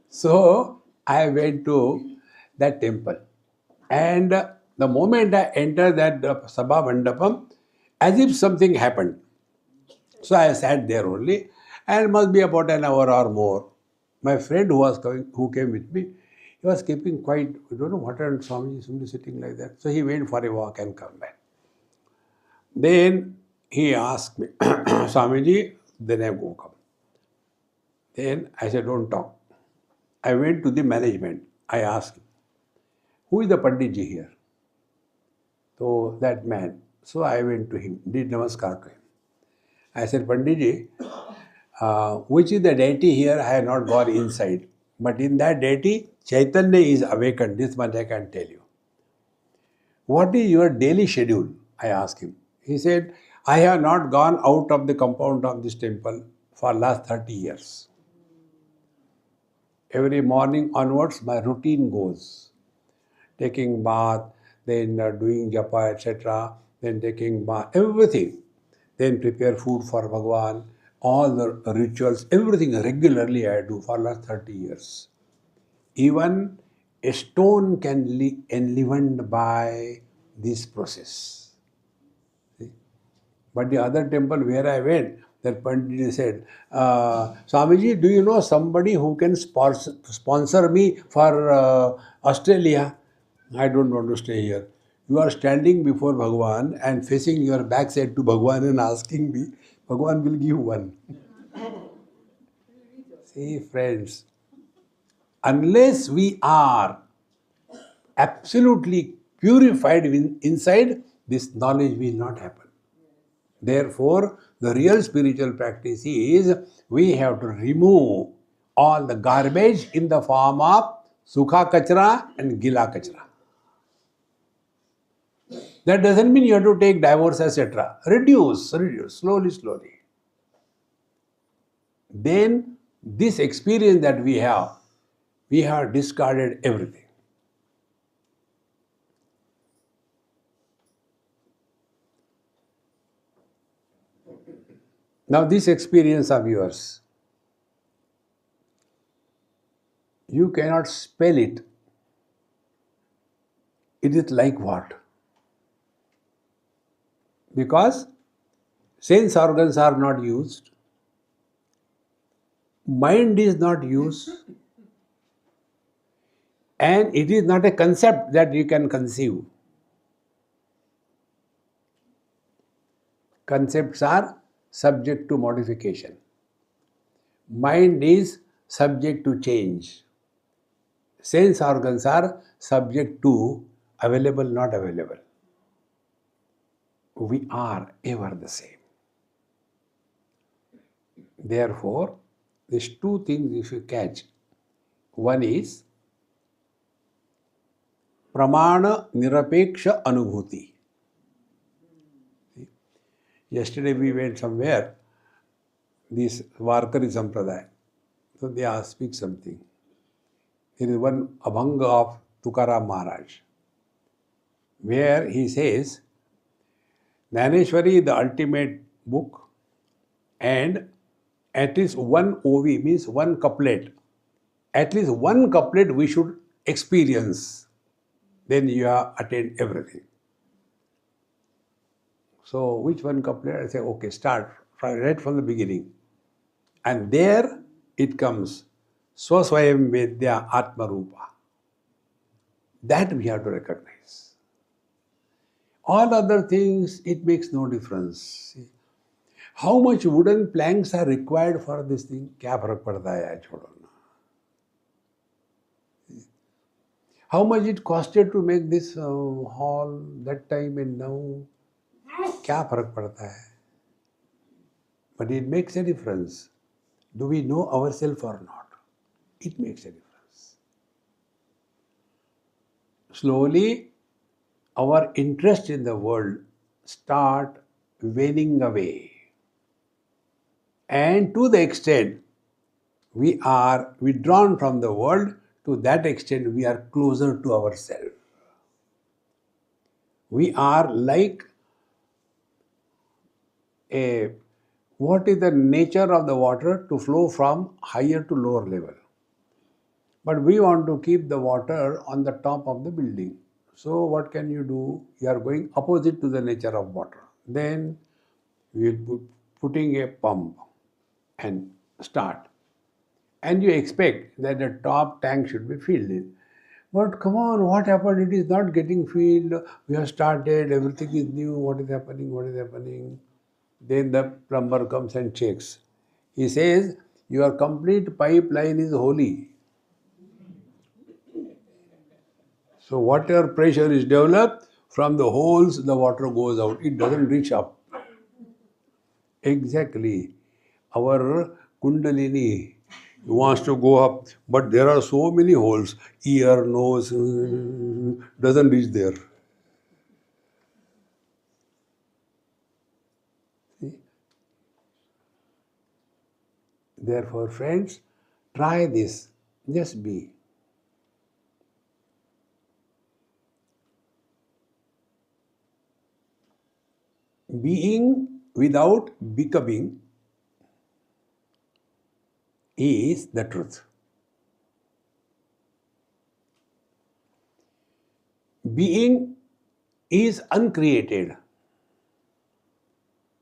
So I went to that temple, and the moment I entered that Sabha Mandapam, as if something happened. So I sat there only, and must be about an hour or more. My friend who was coming, who came with me, he was keeping quiet. I don't know what happened. Swami is only sitting like that. So he went for a walk and come back. Then he asked me, Swamiji, then I go come. Then I said, don't talk. I went to the management. I asked, who is the Panditji here? So that man. So I went to him, did namaskar to him. I said, Panditji, which is the deity here? I have not gone inside. But in that deity, Chaitanya is awakened. This much I can tell you. What is your daily schedule? I asked him. He said, I have not gone out of the compound of this temple for last 30 years. Every morning onwards, my routine goes. Taking bath, then doing japa, etc., then taking bath, everything. Then prepare food for Bhagwan, all the rituals, everything regularly I do for last 30 years. Even a stone can be enlivened by this process. See? But the other temple where I went, that Pandit said, Swamiji, do you know somebody who can sponsor me for Australia? I don't want to stay here. You are standing before Bhagwan and facing your backside to Bhagwan and asking me, Bhagwan will give one. See, friends, unless we are absolutely purified inside, this knowledge will not happen. Therefore, the real spiritual practice is we have to remove all the garbage in the form of sukha kachra and gila kachra. That doesn't mean you have to take divorce, etc. Reduce, slowly. Then, this experience that we have discarded everything. Now, this experience of yours, you cannot spell it. It is like what? Because sense organs are not used, mind is not used, and it is not a concept that you can conceive. Concepts are subject to modification. Mind is subject to change. Sense organs are subject to available, not available. We are ever the same. Therefore, these two things if you catch, one is pramana nirapeksha anubhuti. Yesterday we went somewhere, this Varkari Sampradaya. So they asked, speak something. There is one Abhanga of Tukaram Maharaj, where he says, Jnaneshwari is the ultimate book, and at least one OV means one couplet. At least one couplet we should experience. Then you have attained everything. So which one couplet? I say, okay, start right from the beginning. And there it comes, Swaswayam Vedya Atma Rupa. That we have to recognize. All other things, it makes no difference. How much wooden planks are required for this thing? क्या फर्क पड़ता है यार, छोड़ो ना. How much it costed to make this hall that time and now? क्या फर्क पड़ता है? But it makes a difference. Do we know ourselves or not? It makes a difference. Slowly, our interest in the world start waning away. And to the extent we are withdrawn from the world, to that extent we are closer to ourselves. We are like what is the nature of the water to flow from higher to lower level. But we want to keep the water on the top of the building. So what can you do? You are going opposite to the nature of water. Then we will be putting a pump and start. And you expect that the top tank should be filled. But come on, what happened? It is not getting filled. We have started, everything is new. What is happening? What is happening? Then the plumber comes and checks. He says, your complete pipeline is holy. So whatever pressure is developed, from the holes the water goes out. It doesn't reach up. Exactly. Our Kundalini wants to go up, but there are so many holes. Ear, nose, doesn't reach there. See? Therefore, friends, try this. Just be. Being without becoming is the truth. Being is uncreated.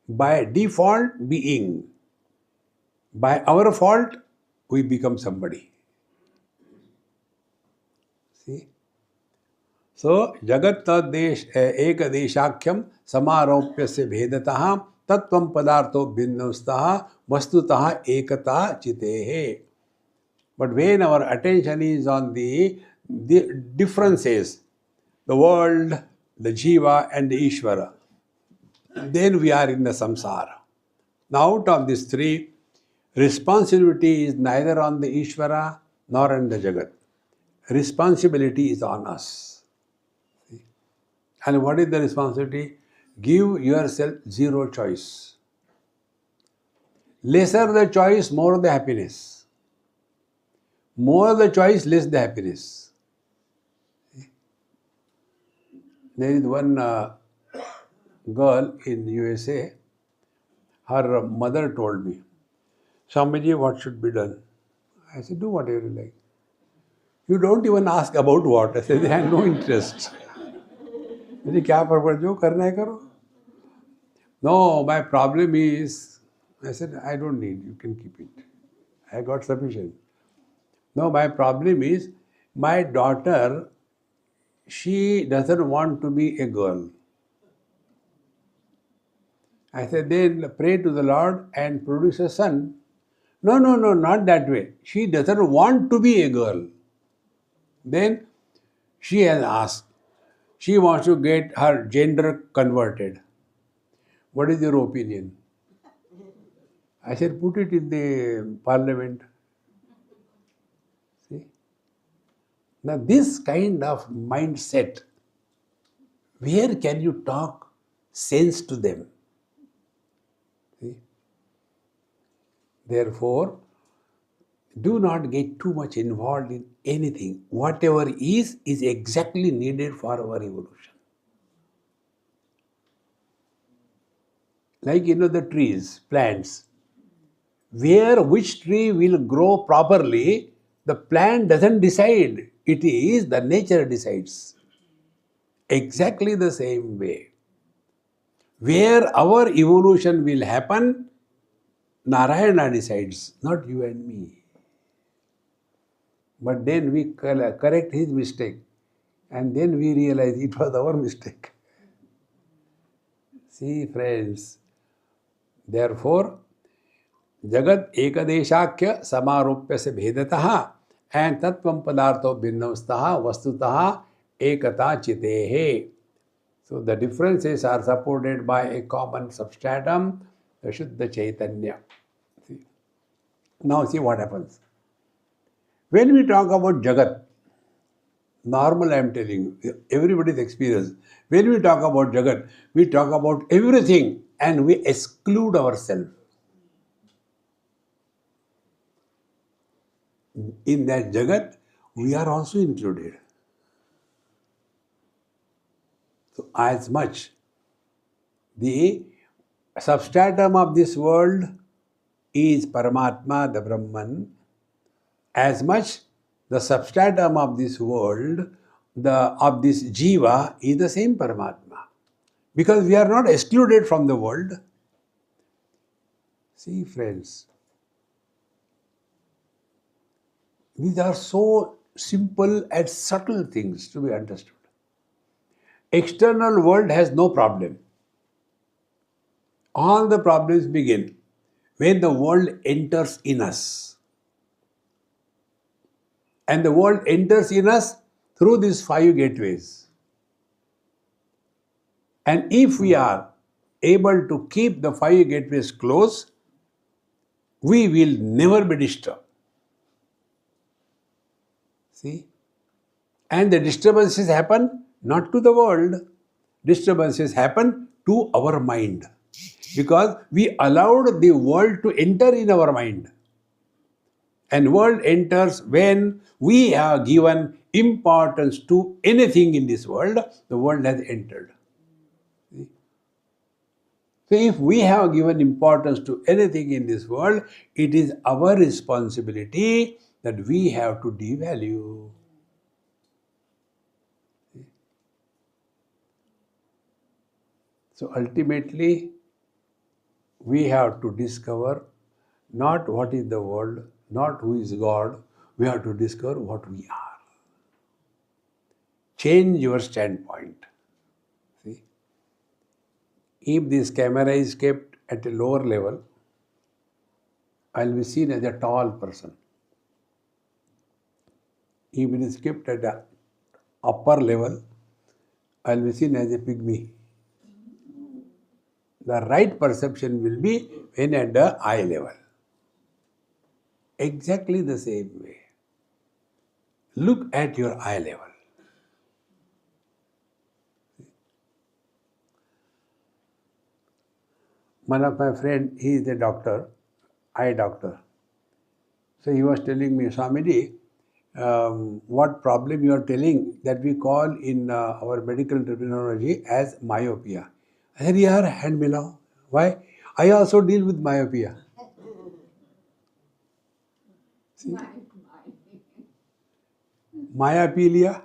By default, being. By our fault, we become somebody. See? So, Jagat Desh Ekadeshakhyam Samaropya se Bhedataha Tattvam Padartho Bhinnaustaha Vastutaha Ekata Chitehe. But when our attention is on the differences, the world, the Jiva and the Ishvara, then we are in the samsara. Now, out of these three, responsibility is neither on the Ishvara nor on the Jagat. Responsibility is on us. And what is the responsibility? Give yourself zero choice. Lesser the choice, more the happiness. More the choice, less the happiness. There is one girl in USA, her mother told me, Swamiji, what should be done? I said, do whatever you like. You don't even ask about what. I said, they have no interest. मुझे क्या purple जो करना है करो. No, my problem is, I said, I don't need, you can keep it. I got sufficient. No, my problem is, my daughter, she doesn't want to be a girl. I said, then pray to the Lord and produce a son. No, not that way. She doesn't want to be a girl. Then she has asked, she wants to get her gender converted. What is your opinion? I said, put it in the parliament. See? Now, this kind of mindset, where can you talk sense to them? See? Therefore, do not get too much involved in anything. Whatever is exactly needed for our evolution. Like, the trees, plants. Which tree will grow properly, the plant doesn't decide. It is the nature decides. Exactly the same way. Where our evolution will happen, Narayana decides, not you and me. But then we correct his mistake. And then we realize it was our mistake. See, friends, therefore, Jagat ekadeshakya samaropya se bhedataha and tattvam padartho bhinnamstaha vastutaha ekata chitehe. So the differences are supported by a common substratum, the Shuddha Chaitanya. See. Now see what happens. When we talk about Jagat, normal I am telling you, everybody's experience. When we talk about Jagat, we talk about everything and we exclude ourselves. In that Jagat, we are also included. So as much the substratum of this world is Paramatma, the Brahman, as much the substratum of this world, of this Jiva is the same Paramatma. Because we are not excluded from the world. See, friends, these are so simple and subtle things to be understood. External world has no problem. All the problems begin when the world enters in us. And the world enters in us through these 5 gateways. And if we are able to keep the 5 gateways closed, we will never be disturbed. See? And the disturbances happen not to the world, disturbances happen to our mind. Because we allowed the world to enter in our mind. And world enters when we have given importance to anything in this world, the world has entered. See? So if we have given importance to anything in this world, it is our responsibility that we have to devalue. So ultimately, we have to discover not what is the world, not who is God, we have to discover what we are. Change your standpoint. See? If this camera is kept at a lower level, I will be seen as a tall person. If it is kept at the upper level, I will be seen as a pygmy. The right perception will be when at the eye level. Exactly the same way. Look at your eye level. One of my friend, he is a doctor, eye doctor. So he was telling me, Swamiji, what problem you are telling that we call in our medical terminology as myopia. I said, yaar, hand milao. Why? I also deal with myopia. See? Myopia,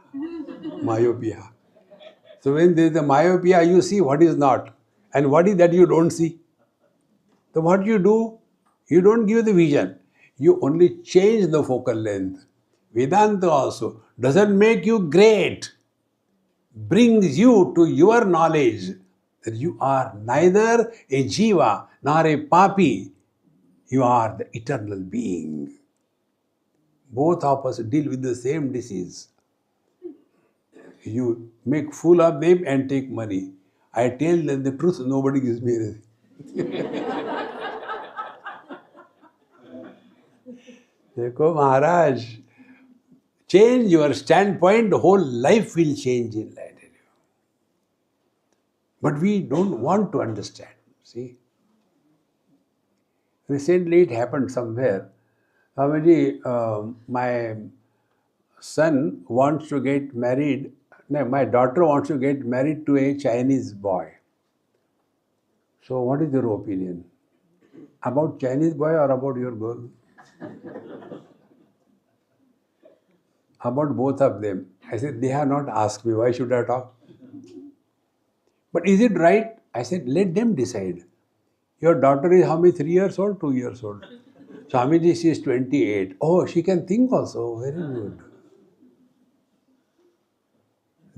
myopia. So when there is a myopia, you see what is not. And what is that you don't see. So what you do, you don't give the vision. You only change the focal length. Vedanta also doesn't make you great. Brings you to your knowledge that you are neither a jiva nor a papi. You are the eternal being. Both of us deal with the same disease. You make fool of them and take money. I tell them the truth, nobody gives me anything. Dekho Maharaj, change your standpoint, the whole life will change in life. But we don't want to understand. See? Recently it happened somewhere. Swamiji, my son wants to get married, no, my daughter wants to get married to a Chinese boy. So what is your opinion? About Chinese boy or about your girl? About both of them. I said, they have not asked me, why should I talk? But is it right? I said, let them decide. Your daughter is how many, 3 years old, 2 years old? Swamiji, she is 28. Oh, she can think also. Very good.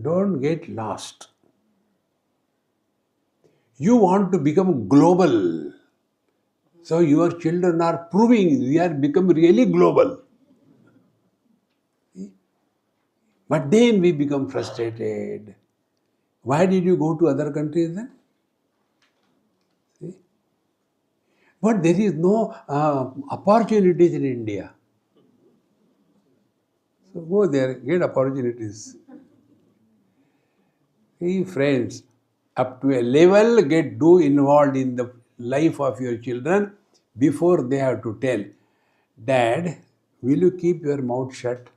Don't get lost. You want to become global. So your children are proving they are become really global. But then we become frustrated. Why did you go to other countries then? See? But there is no opportunities in India. So go there, get opportunities. See, friends, up to a level, do involved in the life of your children before they have to tell, Dad, will you keep your mouth shut?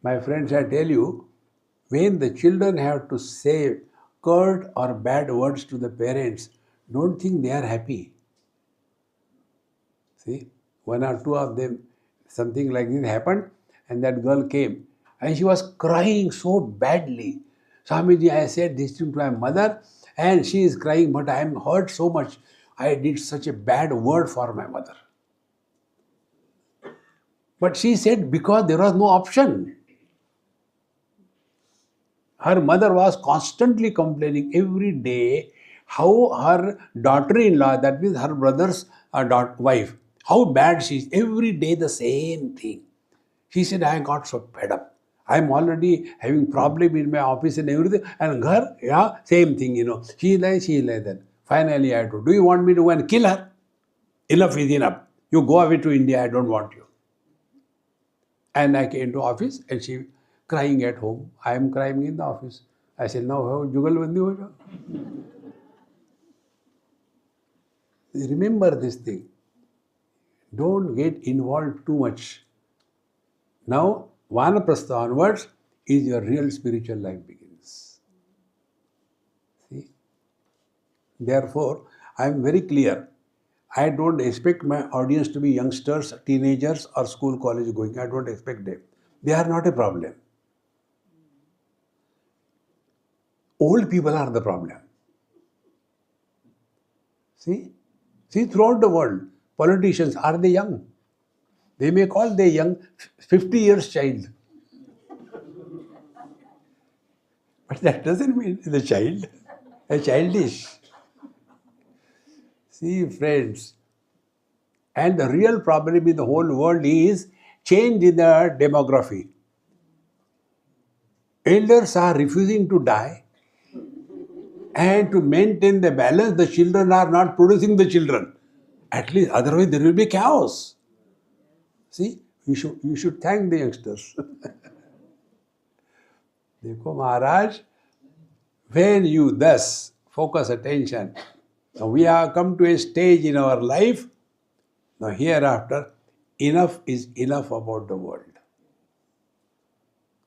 My friends, I tell you, when the children have to say curt or bad words to the parents, don't think they are happy. See, one or two of them, something like this happened, and that girl came, and she was crying so badly. Swamiji, I said this thing to my mother, and she is crying, but I am hurt so much. I did such a bad word for my mother. But she said, because there was no option. Her mother was constantly complaining every day how her daughter-in-law, that means her brother's wife, how bad she is. Every day the same thing. She said, I got so fed up. I'm already having problem in my office and everything. And her, yeah, same thing, She like that. Finally, I told, do you want me to go and kill her? Enough is enough. You go away to India, I don't want you. And I came to office and she crying at home. I am crying in the office. I said, now how jugalbandi ho jao. Remember this thing. Don't get involved too much. Now, Vanaprastha onwards is your real spiritual life begins. See? Therefore, I am very clear. I don't expect my audience to be youngsters, teenagers, or school, college going. I don't expect them. They are not a problem. Old people are the problem. See, throughout the world, politicians, are they young? They may call they young 50 years child. But that doesn't mean the child. A childish. See, friends, and the real problem in the whole world is change in the demography. Elders are refusing to die, and to maintain the balance, the children are not producing the children. At least, otherwise there will be chaos. See, you should thank the youngsters. Dekho Maharaj, when you thus focus attention, now we have come to a stage in our life, now hereafter, enough is enough about the world.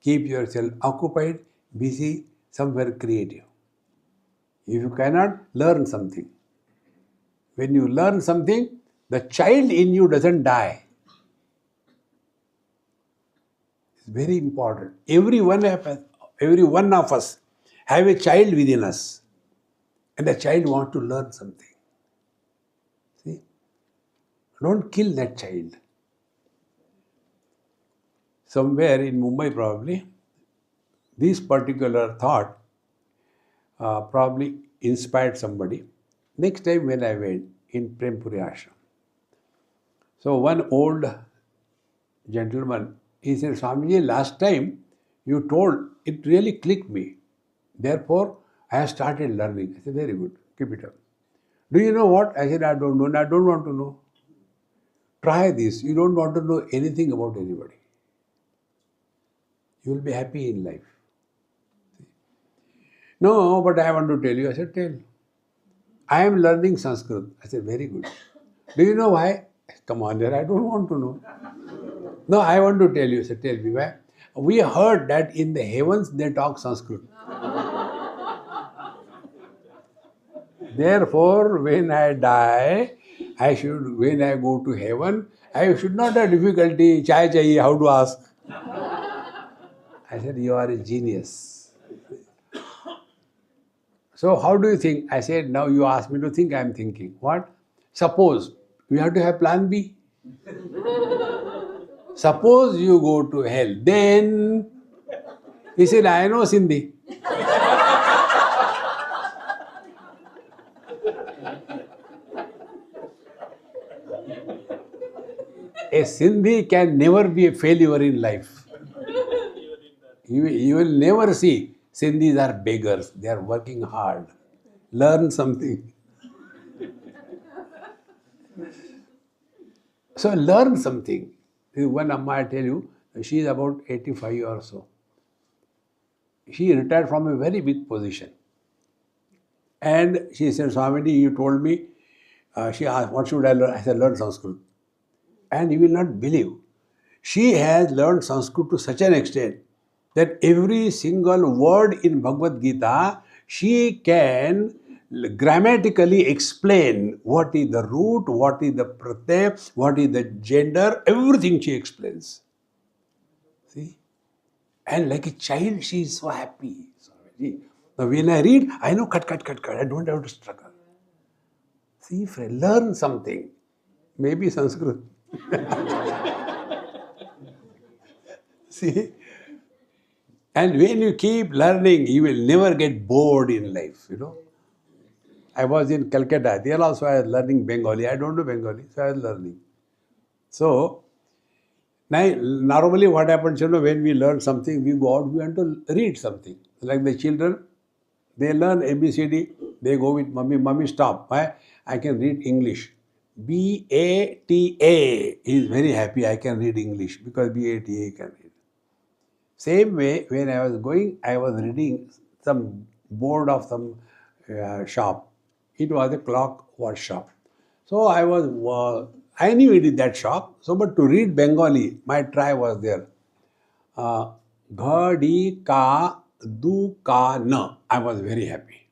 Keep yourself occupied, busy, somewhere creative. If you cannot, learn something. When you learn something, the child in you doesn't die. It's very important. Every one of us have a child within us. And the child wants to learn something. See? Don't kill that child. Somewhere in Mumbai probably, this particular thought probably inspired somebody. Next time when I went in Prempuri Ashram. So one old gentleman, he said, Swamiji, last time you told, it really clicked me. Therefore, I have started learning. I said, very good, keep it up. Do you know what? I said, I don't know, and I don't want to know. Try this. You don't want to know anything about anybody. You will be happy in life. No, but I want to tell you. I said, tell. I am learning Sanskrit. I said, very good. Do you know why? Come on there, I don't want to know. No, I want to tell you. I said, tell me why. We heard that in the heavens they talk Sanskrit. Therefore, when I die, when I go to heaven, I should not have difficulty, chai chahiye, how to ask. I said, you are a genius. So how do you think? I said, now you ask me to think, I am thinking. What? Suppose we have to have plan B. Suppose you go to hell, then he said, I know Sindhi. A Sindhi can never be a failure in life. You will never see Sindhis are beggars. They are working hard. Learn something. So learn something. One Amma, I tell you, she is about 85 or so. She retired from a very big position. And she said, Swamiji, you told me, she asked, what should I learn? I said, learn Sanskrit. And you will not believe, she has learned Sanskrit to such an extent that every single word in Bhagavad Gita, she can grammatically explain what is the root, what is the pratyay, what is the gender, everything she explains. See? And like a child, she is so happy. Now when I read, I know cut. I don't have to struggle. See, friend, learn something. Maybe Sanskrit. See? And when you keep learning, you will never get bored in life, I was in Calcutta. There also I was learning Bengali. I don't know Bengali, so I was learning. So, now, normally what happens, when we learn something, we go out, we want to read something. Like the children, they learn ABCD, they go with mummy, mummy stop. Why? I can read English. BATA. He is very happy I can read English because BATA can read. Same way, when I was going, I was reading some board of some shop. It was a clock watch shop. So I knew it is that shop. So, but to read Bengali, my try was there. Ghadi ka du ka na. I was very happy.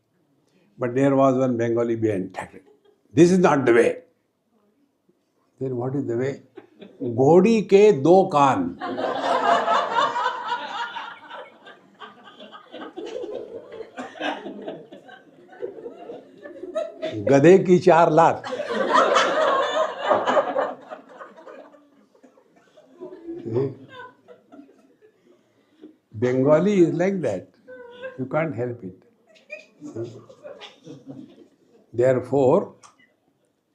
But there was one Bengali behind. This is not the way. Then what is the way? Ghodi ke do kaan. गधे की 4 lakh. Bengali is like that. You can't help it. Therefore,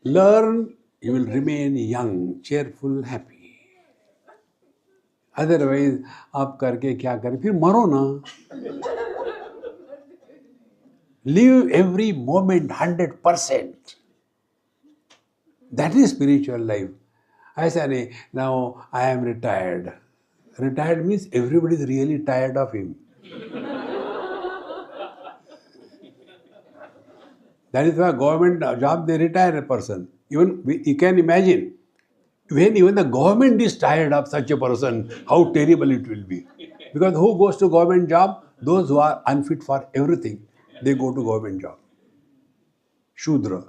learn, you will remain young, cheerful, happy. Otherwise, आप करके क्या करें? फिर मरो ना. Live every moment 100%. That is spiritual life. I say, now I am retired. Retired means everybody is really tired of him. That is why government job, they retire a person. Even you can imagine, when even the government is tired of such a person, how terrible it will be. Because who goes to government job? Those who are unfit for everything, they go to government job. Shudra.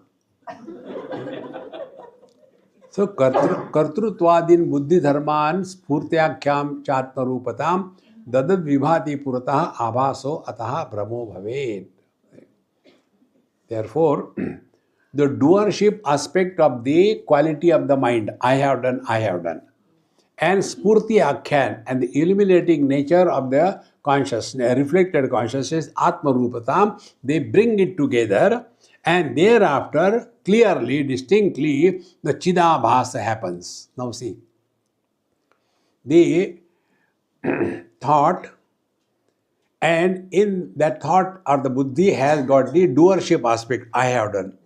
So, कर्तृत्वादीन बुद्धि धर्मान स्फूर्त्याख्याम चात्मरूपताम ददद विभाति पुरतः आभासो अतः भ्रमो भवेत्. Therefore, the doership aspect of the quality of the mind, I have done, and spurti akhyan, and the illuminating nature of the consciousness, reflected consciousness, atma rupatam, they bring it together, and thereafter, clearly, distinctly, the chidabhasa happens. Now see, the thought, and in that thought or the buddhi has got the doership aspect, I have done.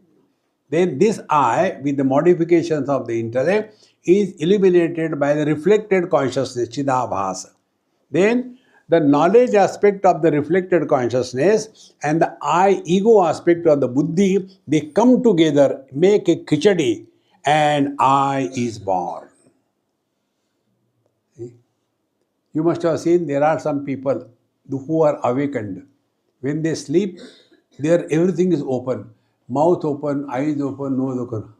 Then this I, with the modifications of the intellect, is illuminated by the reflected consciousness, chidabhasa. Then the knowledge aspect of the reflected consciousness and the I, ego aspect of the buddhi, they come together, make a khichadi, and I is born. See? You must have seen there are some people who are awakened. When they sleep, everything is open. Mouth open, eyes open, nose open.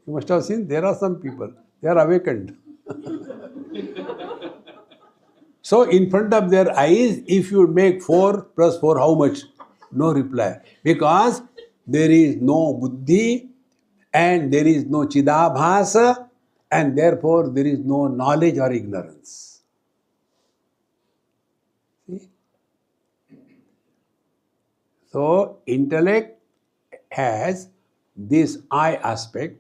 You must have seen there are some people, they are awakened. So in front of their eyes, if you make 4 plus 4, how much? No reply. Because there is no buddhi and there is no chidabhasa and therefore there is no knowledge or ignorance. See? So, intellect has this I aspect.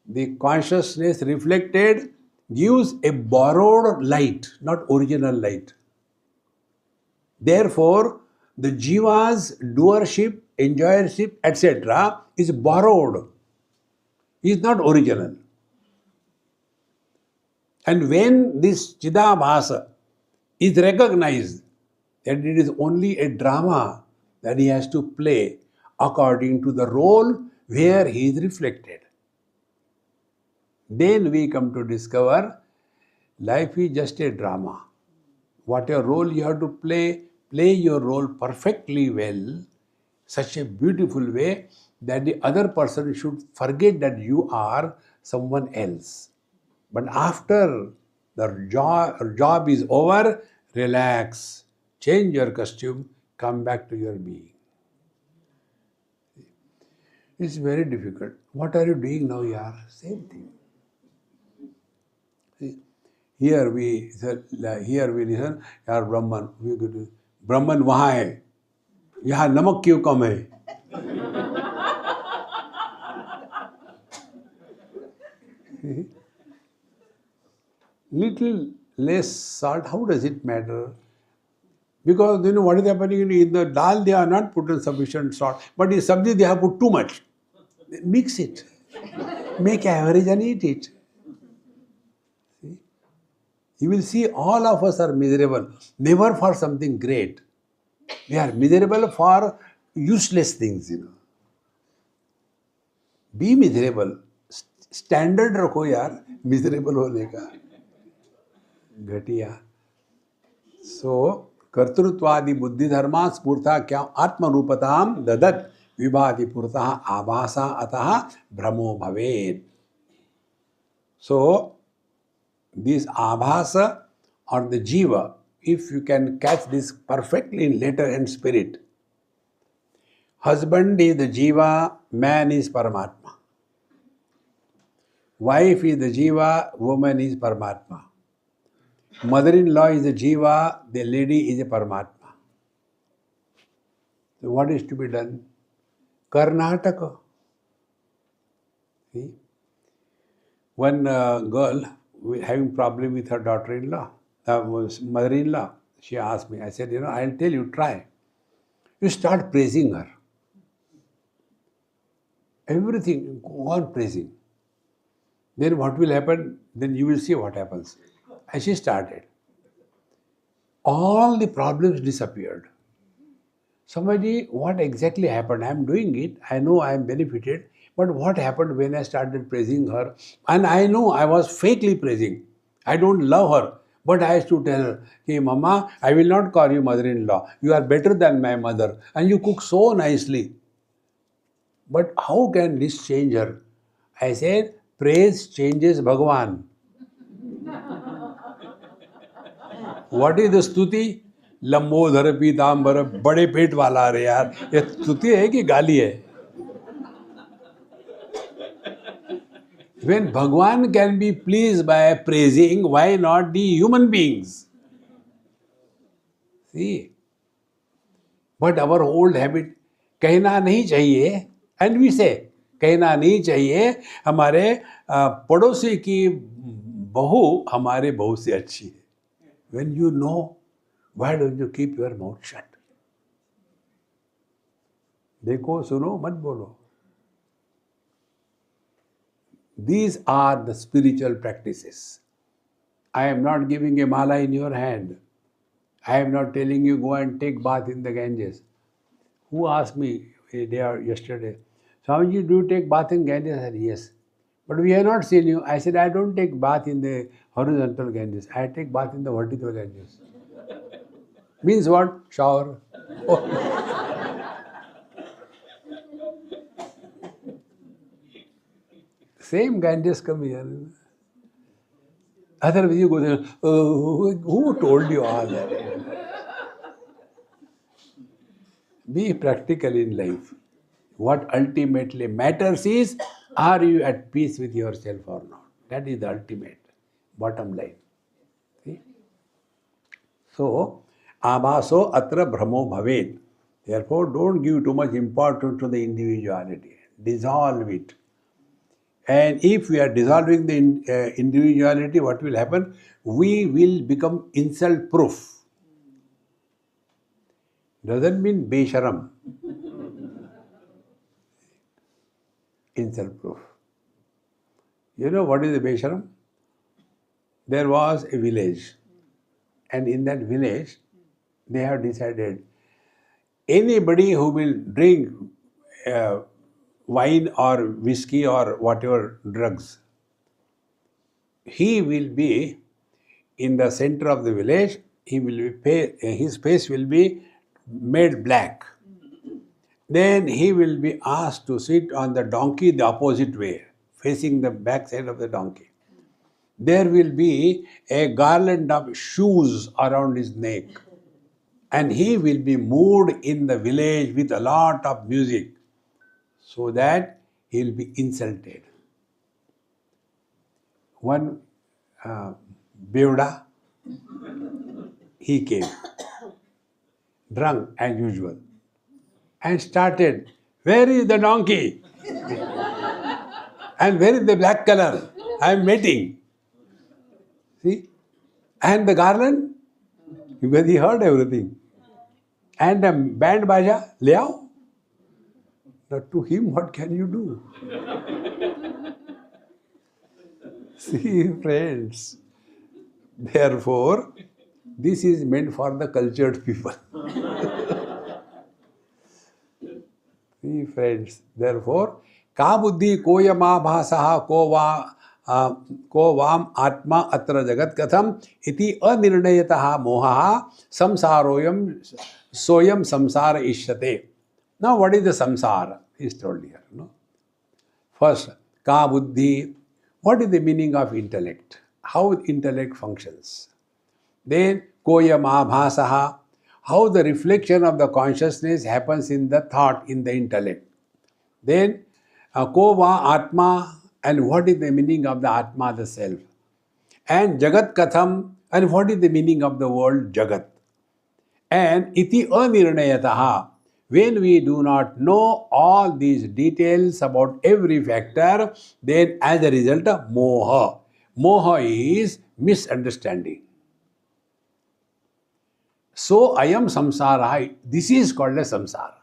The consciousness reflected gives a borrowed light, not original light. Therefore, the jiva's doership, enjoyership, etc. is borrowed, is not original. And when this Chidabhasa is recognized that it is only a drama that he has to play according to the role where he is reflected, then we come to discover life is just a drama. Whatever role you have to play, play your role perfectly well, such a beautiful way that the other person should forget that you are someone else. But after the job is over, relax, change your costume, come back to your being. It's very difficult. What are you doing now, yaar? Same thing. See, here we listen, यार ब्राह्मण, ब्राह्मण वहाँ है, यहाँ नमक क्यों कम है? Little less salt, how does it matter? Because you know what is happening in the dal, they are not put in sufficient salt, but in sabji they have put too much. Mix it, make average and eat it. See? You will see all of us are miserable, never for something great. We are miserable for useless things, you know. Be miserable. Standard रखो यार miserable होने का. घटिया. So, कर्तृत्वादि बुद्धि धर्मा स्फूर्ता क्या आत्मरूपताम ददत विभाति पुरतः आभासा अतः भ्रमो भवेत्. So, this abhasa or the jiva, if you can catch this perfectly in letter and spirit, husband is the jiva, man is Paramatma. Wife is the jiva, woman is Paramatma. Mother-in-law is the jiva, the lady is a Paramatma. So what is to be done? Karnataka. See? One girl having problem with her daughter-in-law, mother-in-law, she asked me, I said, I'll tell you, try. You start praising her. Everything, go on praising. Then what will happen? Then you will see what happens. And she started. All the problems disappeared. Somebody, what exactly happened? I am doing it. I know I am benefited. But what happened when I started praising her? And I know I was fakely praising. I don't love her. But I used to tell her, hey, Mama, I will not call you mother-in-law. You are better than my mother. And you cook so nicely. But how can this change her? I said, praise changes Bhagavan. What is the स्तुति? लंबोदर पीतांबर बड़े पेट वाला रे यार, ये स्तुति है कि गाली है? When Bhagwan can be pleased by praising, why not the human beings? See? But our old habit, कहना नहीं चाहिए, and we say, कहना नहीं चाहिए, हमारे पड़ोसी की बहू हमारे बहू से अच्छी है. When you know, why don't you keep your mouth shut? देखो, सुनो, मत बोलो. These are the spiritual practices. I am not giving a mala in your hand. I am not telling you go and take bath in the Ganges. Who asked me a day or yesterday, Swamiji, do you take bath in Ganges? I said, yes. But we have not seen you. I said, I don't take bath in the horizontal Ganges. I take bath in the vertical Ganges. Means what? Shower. Same Ganges come here. Otherwise you go there, who told you all that? Be practical in life. What ultimately matters is, are you at peace with yourself or not? That is the ultimate, bottom line. See? So, abhaso atra brahmo bhavet. Therefore, don't give too much importance to the individuality. Dissolve it. And if we are dissolving the individuality, what will happen? We will become insult proof. Doesn't mean besharam. Insult proof. You know what is a besharam? There was a village, and in that village, they have decided anybody who will drink wine or whiskey or whatever drugs, he will be in the center of the village. He will be his face will be made black. Then he will be asked to sit on the donkey the opposite way, facing the back side of the donkey. There will be a garland of shoes around his neck, and he will be moved in the village with a lot of music, so that he will be insulted. One Bevda, he came, drunk as usual, and started, "Where is the donkey? And where is the black color? I am waiting." See? And the garland, because he heard everything. And the band baja, le aao. Now to him, what can you do? See, friends. Therefore, this is meant for the cultured people. See, friends. Therefore, ka buddhi koyama bhasaha ko vam atma atra jagat katham iti anirnayataha mohaha samsaroyam soyam samsara ishyate. Now, what is the samsara? Is told here. No? First, ka buddhi. What is the meaning of intellect? How intellect functions? Then, koyam abhasaha. How the reflection of the consciousness happens in the thought, in the intellect. Then, ko va atma. And what is the meaning of the atma, the self? And jagat katham. And what is the meaning of the word jagat? And iti anirnayataha. When we do not know all these details about every factor, then as a result of moha. Moha is misunderstanding. So I am samsara. This is called as samsara.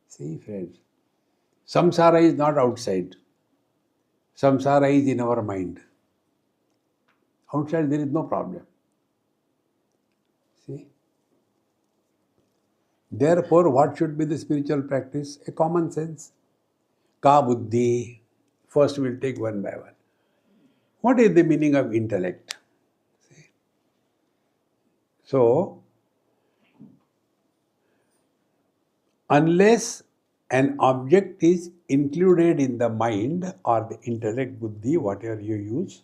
See, friends. Samsara is not outside. Samsara is in our mind. Outside there is no problem. See? Therefore, what should be the spiritual practice? A common sense. Ka buddhi. First we'll take one by one. What is the meaning of intellect? See? So, unless an object is included in the mind or the intellect, buddhi, whatever you use,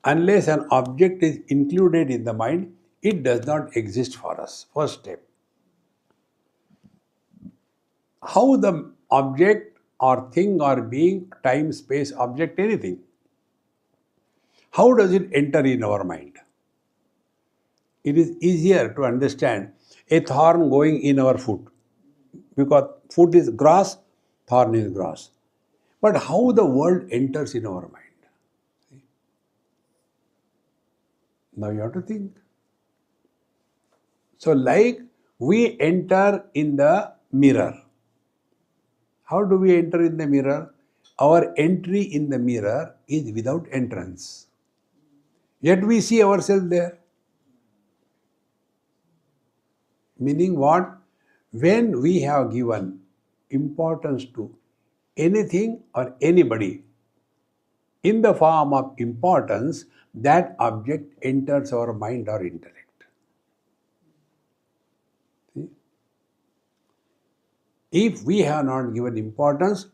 unless an object is included in the mind, it does not exist for us. First step. How the object or thing or being, time, space, object, anything, how does it enter in our mind? It is easier to understand a thorn going in our foot, because foot is grass, thorn is grass. But how the world enters in our mind? Now you have to think. So like we enter in the mirror. How do we enter in the mirror? Our entry in the mirror is without entrance. Yet we see ourselves there. Meaning what? When we have given importance to anything or anybody in the form of importance, that object enters our mind or intellect. See? If we have not given importance,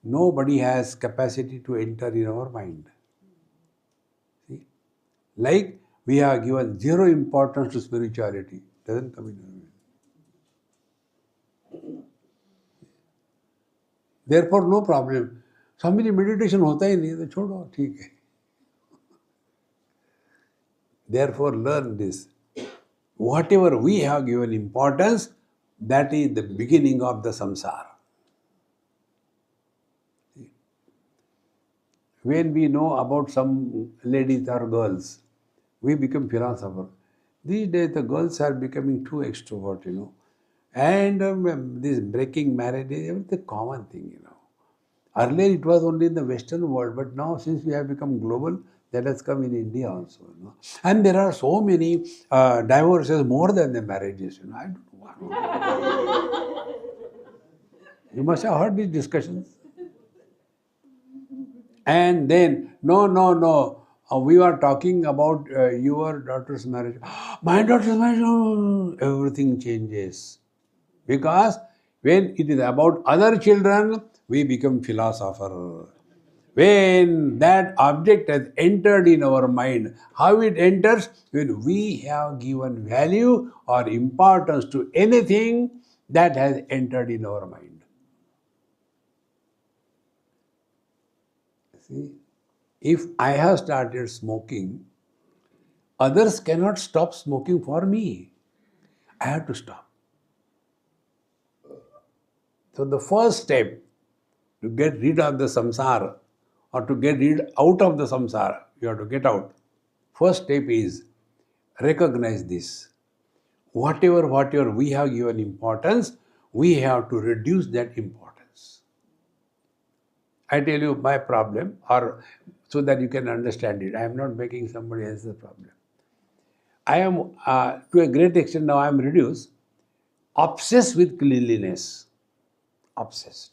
nobody has capacity to enter in our mind. See? Like we have given zero importance to spirituality, doesn't come in our mind. Therefore, no problem. Swami ji meditation होता ही नहीं तो छोड़ो, ठीक है. Therefore, learn this. Whatever we have given importance, that is the beginning of the samsara. When we know about some ladies or girls, we become philosopher. These days, the girls are becoming too extrovert. And this breaking marriage is a common thing. Earlier, it was only in the Western world, but now, since we have become global, that has come in India also. And there are so many divorces more than the marriages. I don't know. You must have heard these discussions. And then, no. We are talking about your daughter's marriage. My daughter's marriage, everything changes. Because when it is about other children, we become philosopher. When that object has entered in our mind, how it enters? When we have given value or importance to anything that has entered in our mind. See? If I have started smoking, others cannot stop smoking for me. I have to stop. So the first step to get rid of the samsara or to get rid out of the samsara, you have to get out. First step is recognize this. Whatever we have given importance, we have to reduce that importance. I tell you my problem, or so that you can understand it. I am not making somebody else's problem. I am, to a great extent now, I am reduced, obsessed with cleanliness. Obsessed.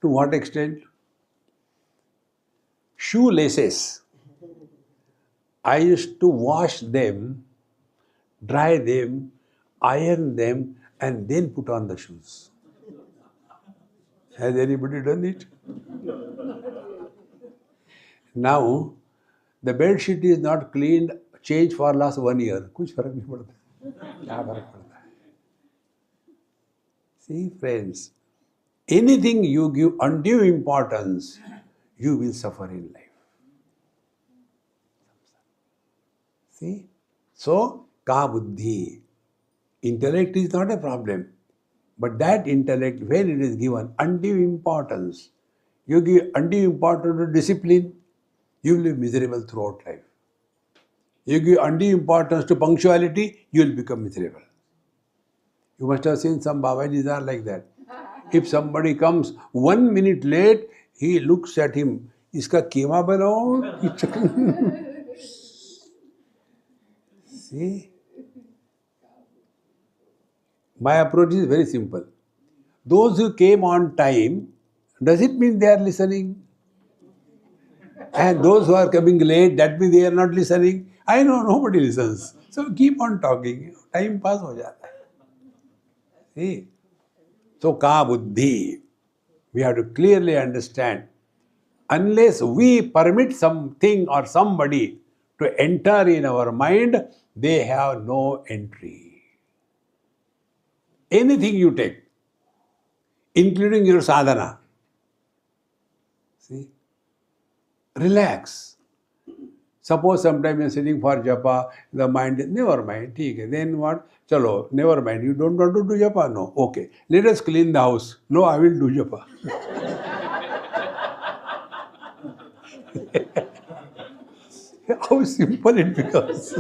To what extent? Shoelaces. I used to wash them, dry them, iron them, and then put on the shoes. Has anybody done it? Now, the bed sheet is not cleaned, changed for last 1 year. कुछ फर्क नहीं पड़ता. क्या फर्क पड़ता है? See, friends, anything you give undue importance, you will suffer in life. See? So, ka buddhi. Intellect is not a problem. But that intellect, when it is given undue importance, you give undue importance to discipline, you will be miserable throughout life. You give undue importance to punctuality, you will become miserable. You must have seen some Babajis are like that. If somebody comes 1 minute late, he looks at him. Iska kema banao? See? My approach is very simple. Those who came on time, does it mean they are listening? And those who are coming late, that means they are not listening? I know nobody listens. So keep on talking. Time pass ho jata hai. See? So ka buddhi. We have to clearly understand. Unless we permit something or somebody to enter in our mind, they have no entry. Anything you take, including your sadhana. See? Relax. Suppose sometimes you are sitting for japa, the mind is, never mind, okay. Then what? Chalo, never mind. You don't want to do japa? No. Okay. Let us clean the house. No, I will do japa. How simple it becomes.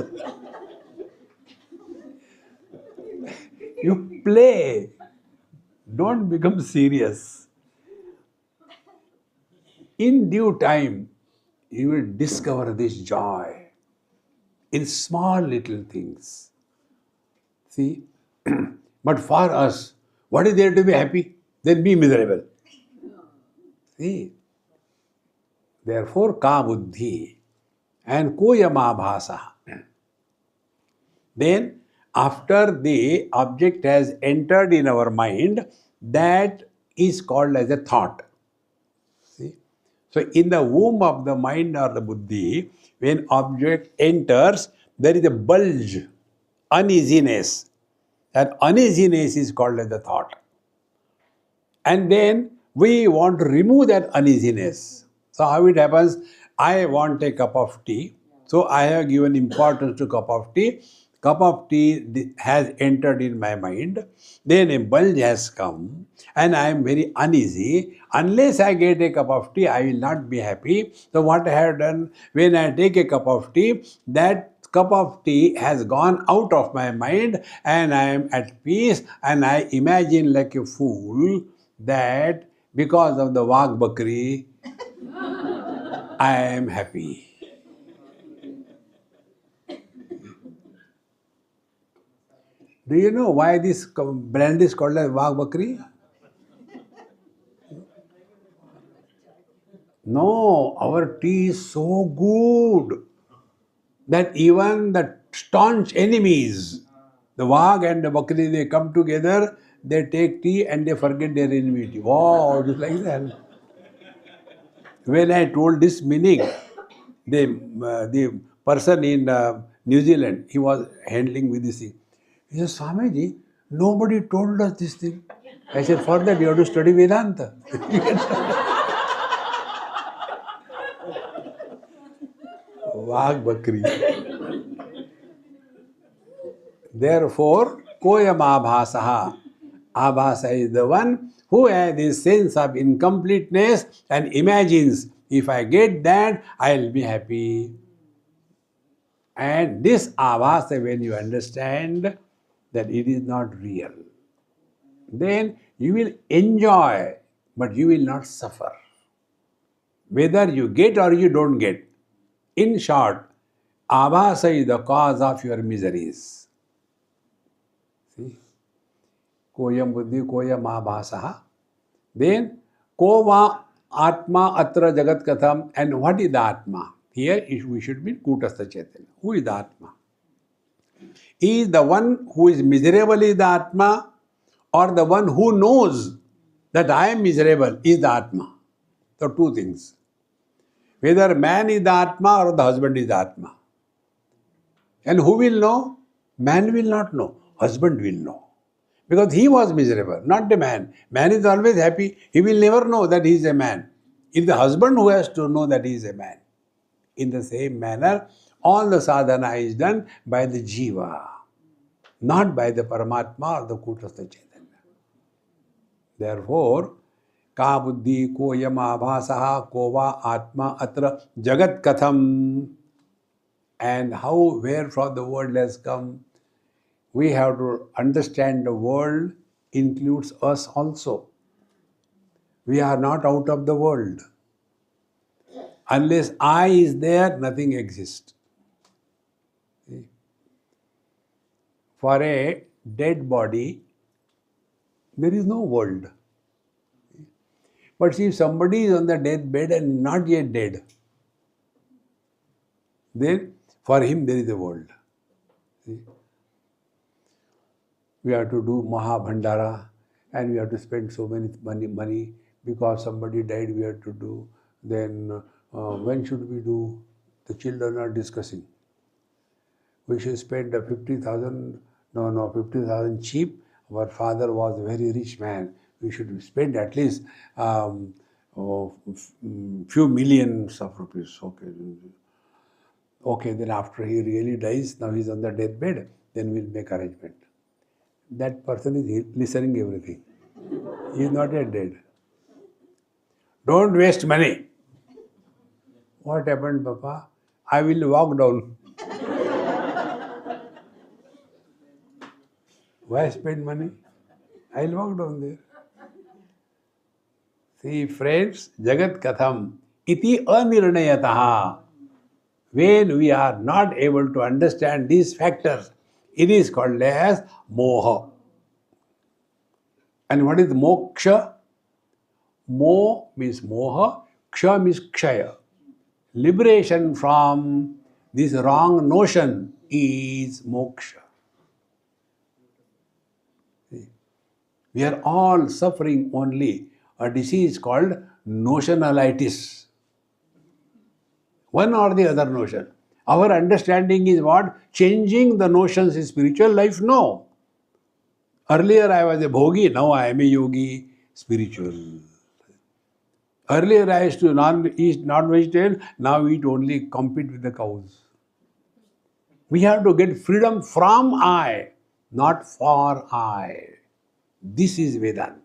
You play. Don't become serious. In due time, you will discover this joy in small little things. See? But for us, what is there to be happy? Then be miserable. See? Therefore, ka buddhi and koyama bhasa. Then, after the object has entered in our mind, that is called as a thought. See? So, in the womb of the mind or the buddhi, when object enters, there is a bulge, uneasiness. That uneasiness is called as the thought. And then we want to remove that uneasiness. So how it happens, I want a cup of tea. So I have given importance to cup of tea. Cup of tea has entered in my mind. Then a bulge has come and I am very uneasy. Unless I get a cup of tea, I will not be happy. So what I have done, when I take a cup of tea, that cup of tea has gone out of my mind and I am at peace, and I imagine like a fool that because of the Wagh Bakri, I am happy. Do you know why this brand is called as Wagh Bakri? No, our tea is so good that even the staunch enemies, the Wagh and the Bakri, they come together, they take tea and they forget their enmity. Wow, just like that. When I told this meaning, the person in New Zealand, he was handling with this thing. He said, Swamiji, nobody told us this thing. I said, for that you have to study Vedanta. Vag Bakri. Therefore, Koyam Abhasaha. Abhasa is the one who has this sense of incompleteness and imagines, if I get that, I'll be happy. And this Abhasa, when you understand that it is not real, then you will enjoy, but you will not suffer. Whether you get or you don't get. In short, Abhasa is the cause of your miseries. See? Koyam buddhi, koyam abhasaha. Then, kova atma atra jagat katham. And what is the Atma? Here we should be Kutastha Chaitanya. Who is the Atma? Is the one who is miserable is the Atma, or the one who knows that I am miserable is the Atma? So two things. Whether man is the Atma or the husband is the Atma. And who will know? Man will not know. Husband will know. Because he was miserable, not the man. Man is always happy. He will never know that he is a man. It's the husband who has to know that he is a man. In the same manner, all the sadhana is done by the jiva, not by the Paramatma or the Kutastha Chaitanya. Therefore, ka buddhi ko yama abhasaha kova atma atra jagat katham. And how, where from the world has come, we have to understand the world includes us also. We are not out of the world. Unless I is there, nothing exists. See? For a dead body, there is no world. But see, if somebody is on the deathbed and not yet dead, then for him there is a world. See? We have to do Mahabhandara and we have to spend so many money because somebody died, we have to do. Then when should we do? The children are discussing. We should spend 50,000, 50,000 cheap. Our father was a very rich man. We should spend at least few millions of rupees. Okay, then after he really dies, now he's on the deathbed, then we'll make arrangement. That person is listening everything. He is not yet dead. Don't waste money. What happened, Papa? I will walk down. Why spend money? I will walk down there. See, friends, Jagat Katham iti anirnayataha. When we are not able to understand these factors, it is called as moha. And what is moksha? Mo means moha, ksha means kshaya. Liberation from this wrong notion is moksha. We are all suffering only a disease called notionalitis. One or the other notion. Our understanding is what? Changing the notions in spiritual life? No. Earlier I was a bhogi, now I am a yogi. spiritual. Earlier I used to eat non-vegetarian, now eat only, compete with the cows. We have to get freedom from I, not for I. This is Vedanta.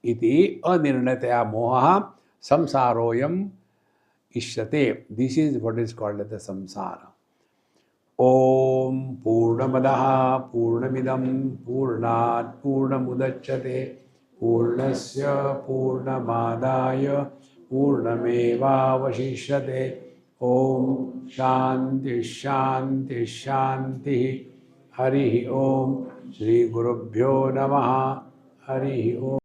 Iti anirnataya moha samsaroyam ishyate. This is what is called as the samsara. Om Purnamadaha Purnamidam Purnat Purnamudachyate Purnasya Purnamadaya Purnameva Vashishyate. Om Shanti Shanti Shanti. Hari Om. Shri Gurubhyo Namaha. Hari Om.